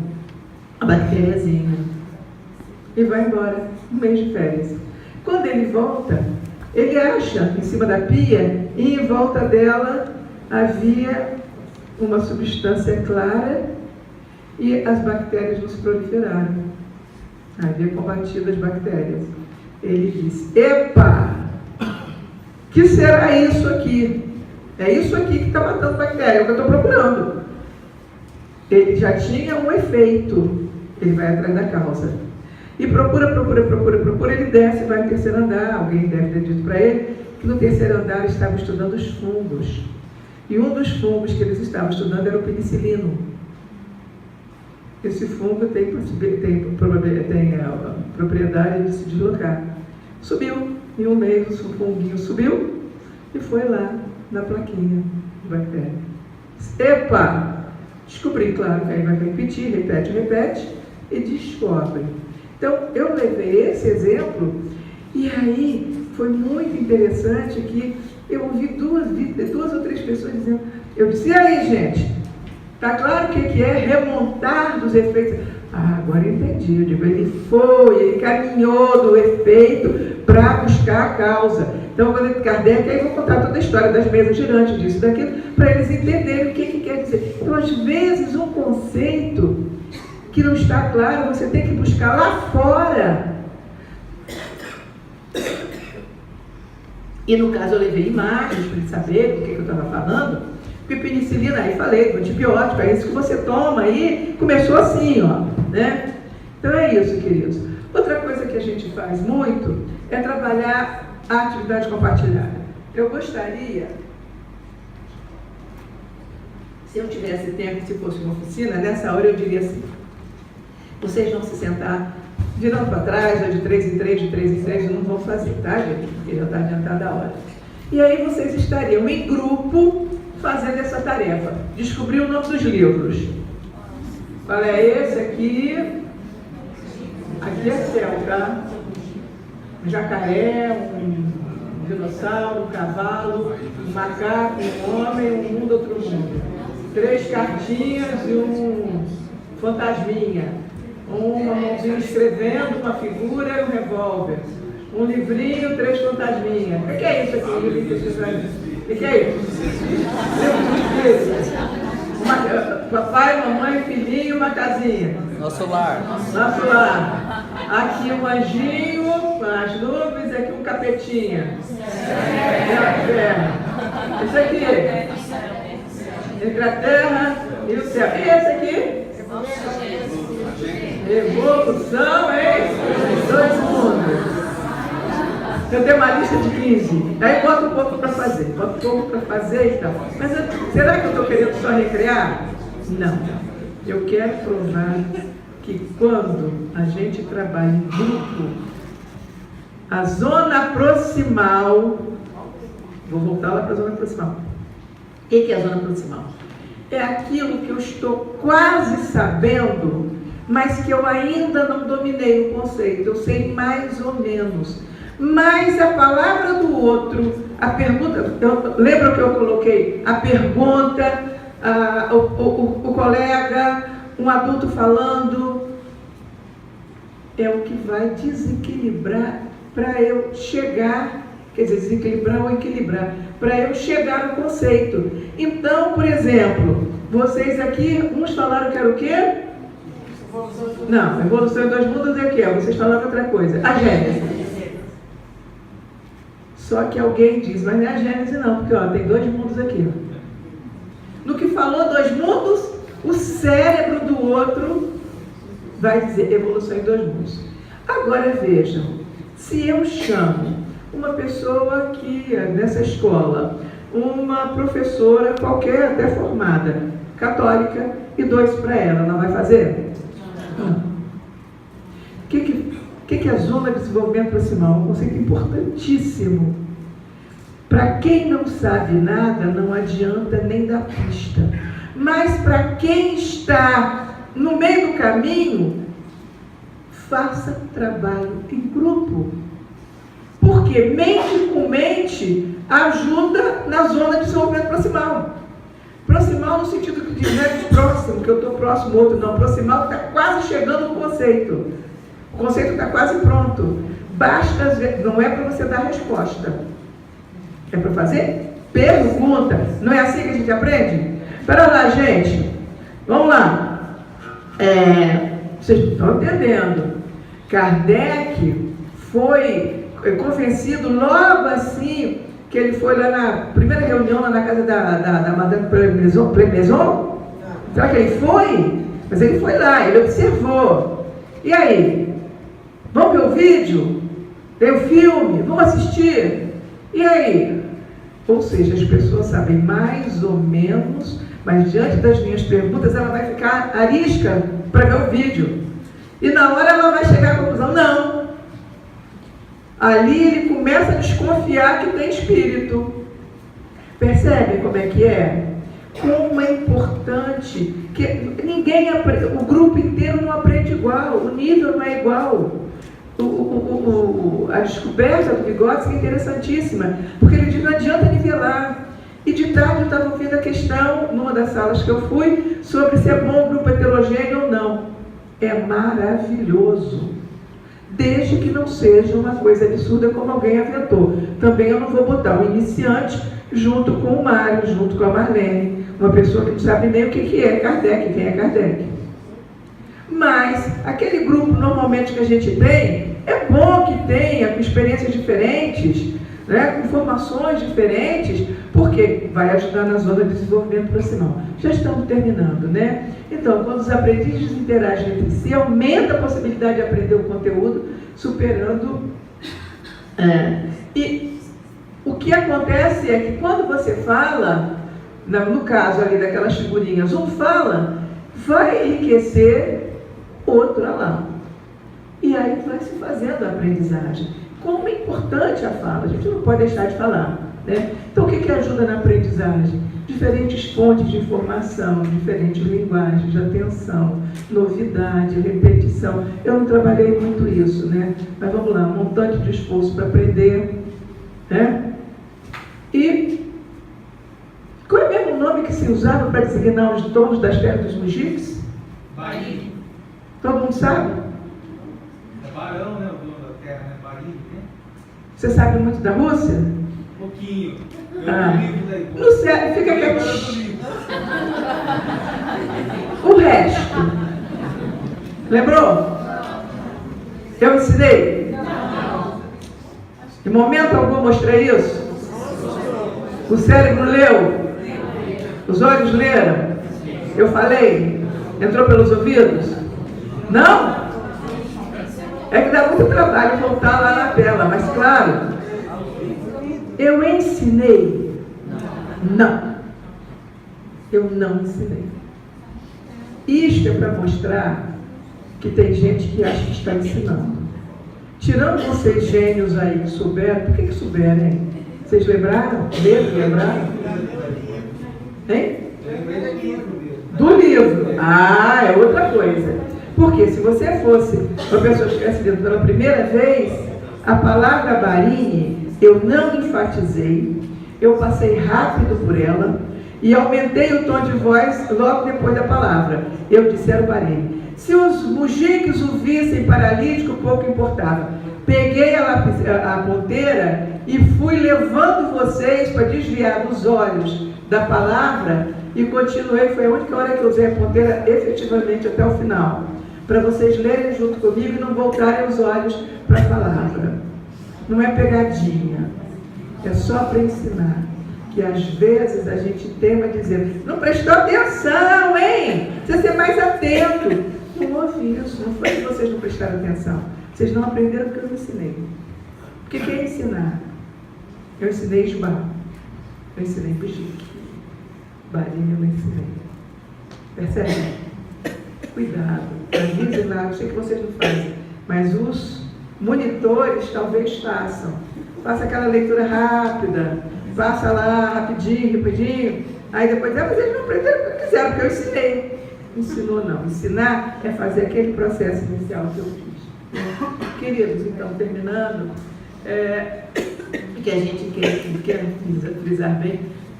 a bactériazinha. E vai embora, um mês de férias. Quando ele volta, ele acha em cima da pia, e em volta dela havia uma substância clara, e as bactérias não se proliferaram. Havia combatido as bactérias. Ele disse, epa, que será isso aqui? É isso aqui que está matando bactéria, é o que eu estou procurando. Ele já tinha um efeito, ele vai atrás da causa. E procura, ele desce, vai no terceiro andar, alguém deve ter dito para ele, que no terceiro andar estavam estudando os fungos. E um dos fungos que eles estavam estudando era o penicilino. Esse fungo tem a propriedade de se deslocar. Subiu, em um mês o funguinho subiu e foi lá na plaquinha de bactéria. Epa! Descobri, claro, que aí vai repetir, repete e descobre. Então, eu levei esse exemplo e aí foi muito interessante que eu ouvi duas ou três pessoas dizendo, eu disse, e aí, gente? Está claro o que é remontar dos efeitos? Ah, agora eu entendi. Eu digo, ele caminhou do efeito para buscar a causa. Então, quando ele Kardec, aí eu vou contar toda a história das mesas girantes, disso, daquilo, para eles entenderem o que quer dizer. Então, às vezes, um conceito que não está claro, você tem que buscar lá fora. E no caso eu levei imagens para ele saber do que eu estava falando, porque penicilina, aí falei, do antibiótico, é isso que você toma, aí começou assim, ó, né? Então é isso, queridos. Outra coisa que a gente faz muito é trabalhar a atividade compartilhada. Eu gostaria, se eu tivesse tempo, se fosse uma oficina, nessa hora eu diria assim, vocês vão se sentar virando para trás, de 3 em 3, de 3 em 3, não vão fazer, tá, gente? Porque já está adiantada a hora. E aí vocês estariam em grupo fazendo essa tarefa. Descobrir o nome dos livros. Qual é esse aqui? Aqui é céu, tá? Um jacaré, um dinossauro, um cavalo, um macaco, um homem, um mundo, outro mundo. 3 cartinhas e um fantasminha. Uma mãozinha escrevendo, uma figura e um revólver. Um livrinho, 3 fantasminhas. O que é isso aqui? O que é isso? Papai, mamãe, filhinho, uma casinha. Nosso lar. Nosso lar. Aqui um anjinho com as nuvens, aqui um capetinha. Terra. Isso aqui. Entre a terra e o céu. E esse aqui? Evolução, hein? 2 mundos. Eu tenho uma lista de 15. Aí bota um pouco para fazer. Bota um pouco para fazer e tal. Mas será que eu estou querendo só recrear? Não. Eu quero provar que quando a gente trabalha em grupo, a zona proximal, vou voltar lá para a zona proximal. O que é a zona proximal? É aquilo que eu estou quase sabendo, mas que eu ainda não dominei o conceito. Eu sei mais ou menos. Mas a palavra do outro, a pergunta, lembra que eu coloquei? A pergunta, o colega, um adulto falando, é o que vai desequilibrar para eu chegar, quer dizer, desequilibrar ou equilibrar, para eu chegar no conceito. Então, por exemplo, vocês aqui, uns falaram que era o quê? Não, evolução em 2 mundos é o quê? Vocês falaram outra coisa. A Gênese. Só que alguém diz, mas não é a Gênese não, porque ó, tem 2 mundos aqui. Ó. No que falou 2 mundos, o cérebro do outro vai dizer evolução em 2 mundos. Agora vejam, se eu chamo uma pessoa que nessa escola, uma professora qualquer, até formada, católica, e 2 para ela vai fazer? O que é a zona de desenvolvimento proximal? Um conceito importantíssimo. Para quem não sabe nada, não adianta nem dar pista. Mas para quem está no meio do caminho, faça trabalho em grupo. Porque mente com mente ajuda na zona de desenvolvimento proximal. Proximal no sentido que diz, não é próximo, que eu estou próximo ao outro, não. Proximal está quase chegando no conceito. O conceito está quase pronto. Basta, não é para você dar resposta. É para fazer pergunta. Não é assim que a gente aprende? Espera lá, gente. Vamos lá. Vocês estão entendendo. Kardec foi convencido logo assim que ele foi lá na primeira reunião lá na casa da Madame Prémaison. Será que ele foi? Mas ele foi lá, ele observou. E aí? Vamos ver o vídeo? Tem o filme? Vamos assistir? E aí? Ou seja, as pessoas sabem mais ou menos, mas diante das minhas perguntas ela vai ficar arisca para ver o vídeo. E na hora ela vai chegar à conclusão, não. Ali ele começa a desconfiar que tem espírito. Percebem como é que é? Como é importante que ninguém aprende, o grupo inteiro não aprende igual, o nível não é igual. A descoberta do Vygotsky é interessantíssima, porque ele diz, não adianta nivelar. E de tarde eu estava ouvindo a questão, numa das salas que eu fui, sobre se é bom o grupo heterogêneo ou não. É maravilhoso, desde que não seja uma coisa absurda como alguém aventou. Também eu não vou botar o iniciante junto com o Mário, junto com a Marlene, uma pessoa que não sabe nem o que é Kardec, quem é Kardec. Mas aquele grupo normalmente que a gente tem, é bom que tenha, com experiências diferentes, né, com formações diferentes, porque vai ajudar na zona de desenvolvimento profissional. Já estamos terminando, né? Então, quando os aprendizes interagem entre si, aumenta a possibilidade de aprender o conteúdo, superando. E o que acontece é que quando você fala, no caso ali daquelas figurinhas, um fala, vai enriquecer outro lá. E aí vai se fazendo a aprendizagem. Como é importante a fala, a gente não pode deixar de falar, né? Então, o que ajuda na aprendizagem? Diferentes fontes de informação, diferentes linguagens de atenção, novidade, repetição. Eu não trabalhei muito isso, né? Mas vamos lá, um montante de esforço para aprender, né? E qual é mesmo o nome que se usava para designar os tons das terras dos mujiques? Bahia. Todo mundo sabe? É Barão, né? O dono da terra, né? Bahia, né? Você sabe muito da Rússia? Um pouquinho. No céu, fica quietinho. O resto. Lembrou? Eu ensinei? Em momento algum mostrei isso? O cérebro leu? Os olhos leram? Eu falei? Entrou pelos ouvidos? Não? É que dá muito trabalho voltar lá na tela, mas claro, eu ensinei? Não. Eu não ensinei. Isto é para mostrar que tem gente que acha que está ensinando. Tirando vocês gênios aí que souberam, por que souberam, hein? Vocês lembraram? Lembraram? Hein? Do livro. Ah, é outra coisa. Porque se você fosse uma pessoa que estivesse lendo pela primeira vez, a palavra Barini, eu não enfatizei, eu passei rápido por ela e aumentei o tom de voz logo depois da palavra. Eu disse era o Barini. Se os mujiques o vissem paralítico, pouco importava. Peguei a ponteira e fui levando vocês para desviar dos olhos da palavra e continuei. Foi a única hora que eu usei a ponteira efetivamente até o final, para vocês lerem junto comigo e não voltarem os olhos para a palavra. Não é pegadinha, é só para ensinar. Que às vezes a gente tema dizer, não prestou atenção, hein? Precisa ser mais atento. Não houve isso, não foi que vocês não prestaram atenção. Vocês não aprenderam o que eu ensinei. O que é ensinar? Eu ensinei esbar. Eu ensinei bujique. Barinha eu não ensinei. Percebe? Cuidado. Avisem lá, eu sei que vocês não fazem, mas os monitores talvez façam. Faça aquela leitura rápida, passa lá rapidinho, aí depois, mas eles não aprenderam o que quiseram, porque eu ensinei. Ensinou não. Ensinar é fazer aquele processo inicial que eu fiz. Queridos, então, terminando, que a gente quer frisar bem,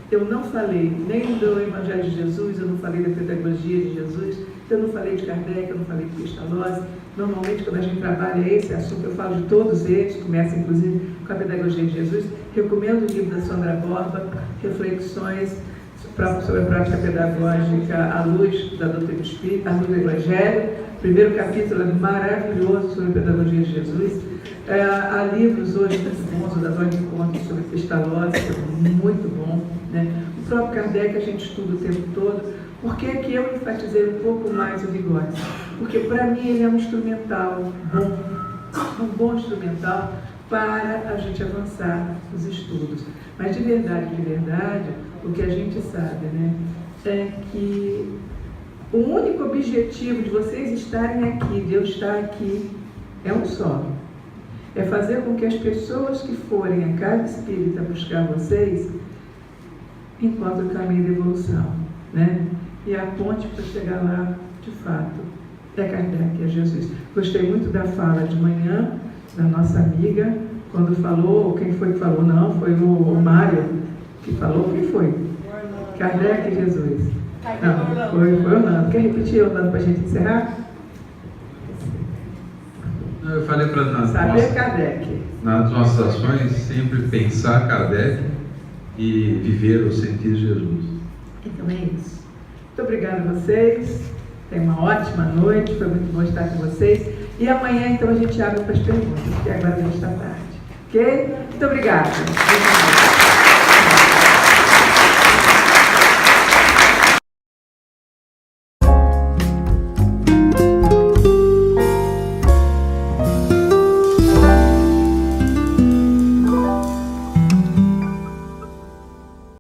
eu não falei nem do Evangelho de Jesus, eu não falei da pedagogia de Jesus, eu não falei de Kardec, eu não falei de Pestalozzi. Normalmente, quando a gente trabalha esse assunto, eu falo de todos eles, começa inclusive com a pedagogia de Jesus. Recomendo o livro da Sandra Borba, Reflexões sobre a Prática Pedagógica à Luz da Doutrina Espírita, à Luz do Evangelho. Primeiro capítulo é maravilhoso sobre a pedagogia de Jesus. Há livros hoje muito bons, o da Dona de Contos sobre Pestalozzi, que é muito bom, né? O próprio Kardec a gente estuda o tempo todo. Por que que eu enfatizei um pouco mais o Vygotsky? Porque para mim ele é um instrumental bom, um bom instrumental para a gente avançar nos estudos. Mas de verdade, o que a gente sabe, né, é que o único objetivo de vocês estarem aqui, de eu estar aqui, é um só. É fazer com que as pessoas que forem à casa espírita buscar vocês encontrem o caminho da evolução, né? E a ponte para chegar lá, de fato, é Kardec, é Jesus. Gostei muito da fala de manhã, da nossa amiga, quando falou, quem foi que falou? Não, foi o Mário que falou. Quem foi? Kardec e Jesus. Não, foi o Orlando. Quer repetir, Orlando, para a gente encerrar? Eu falei para saber Kardec. Nas nossas ações, sempre pensar Kardec e viver o sentir Jesus. Então é isso. Muito obrigada a vocês. Tenham uma ótima noite. Foi muito bom estar com vocês. E amanhã, então, a gente abre para as perguntas, porque agora já está tarde. Ok? Muito obrigada.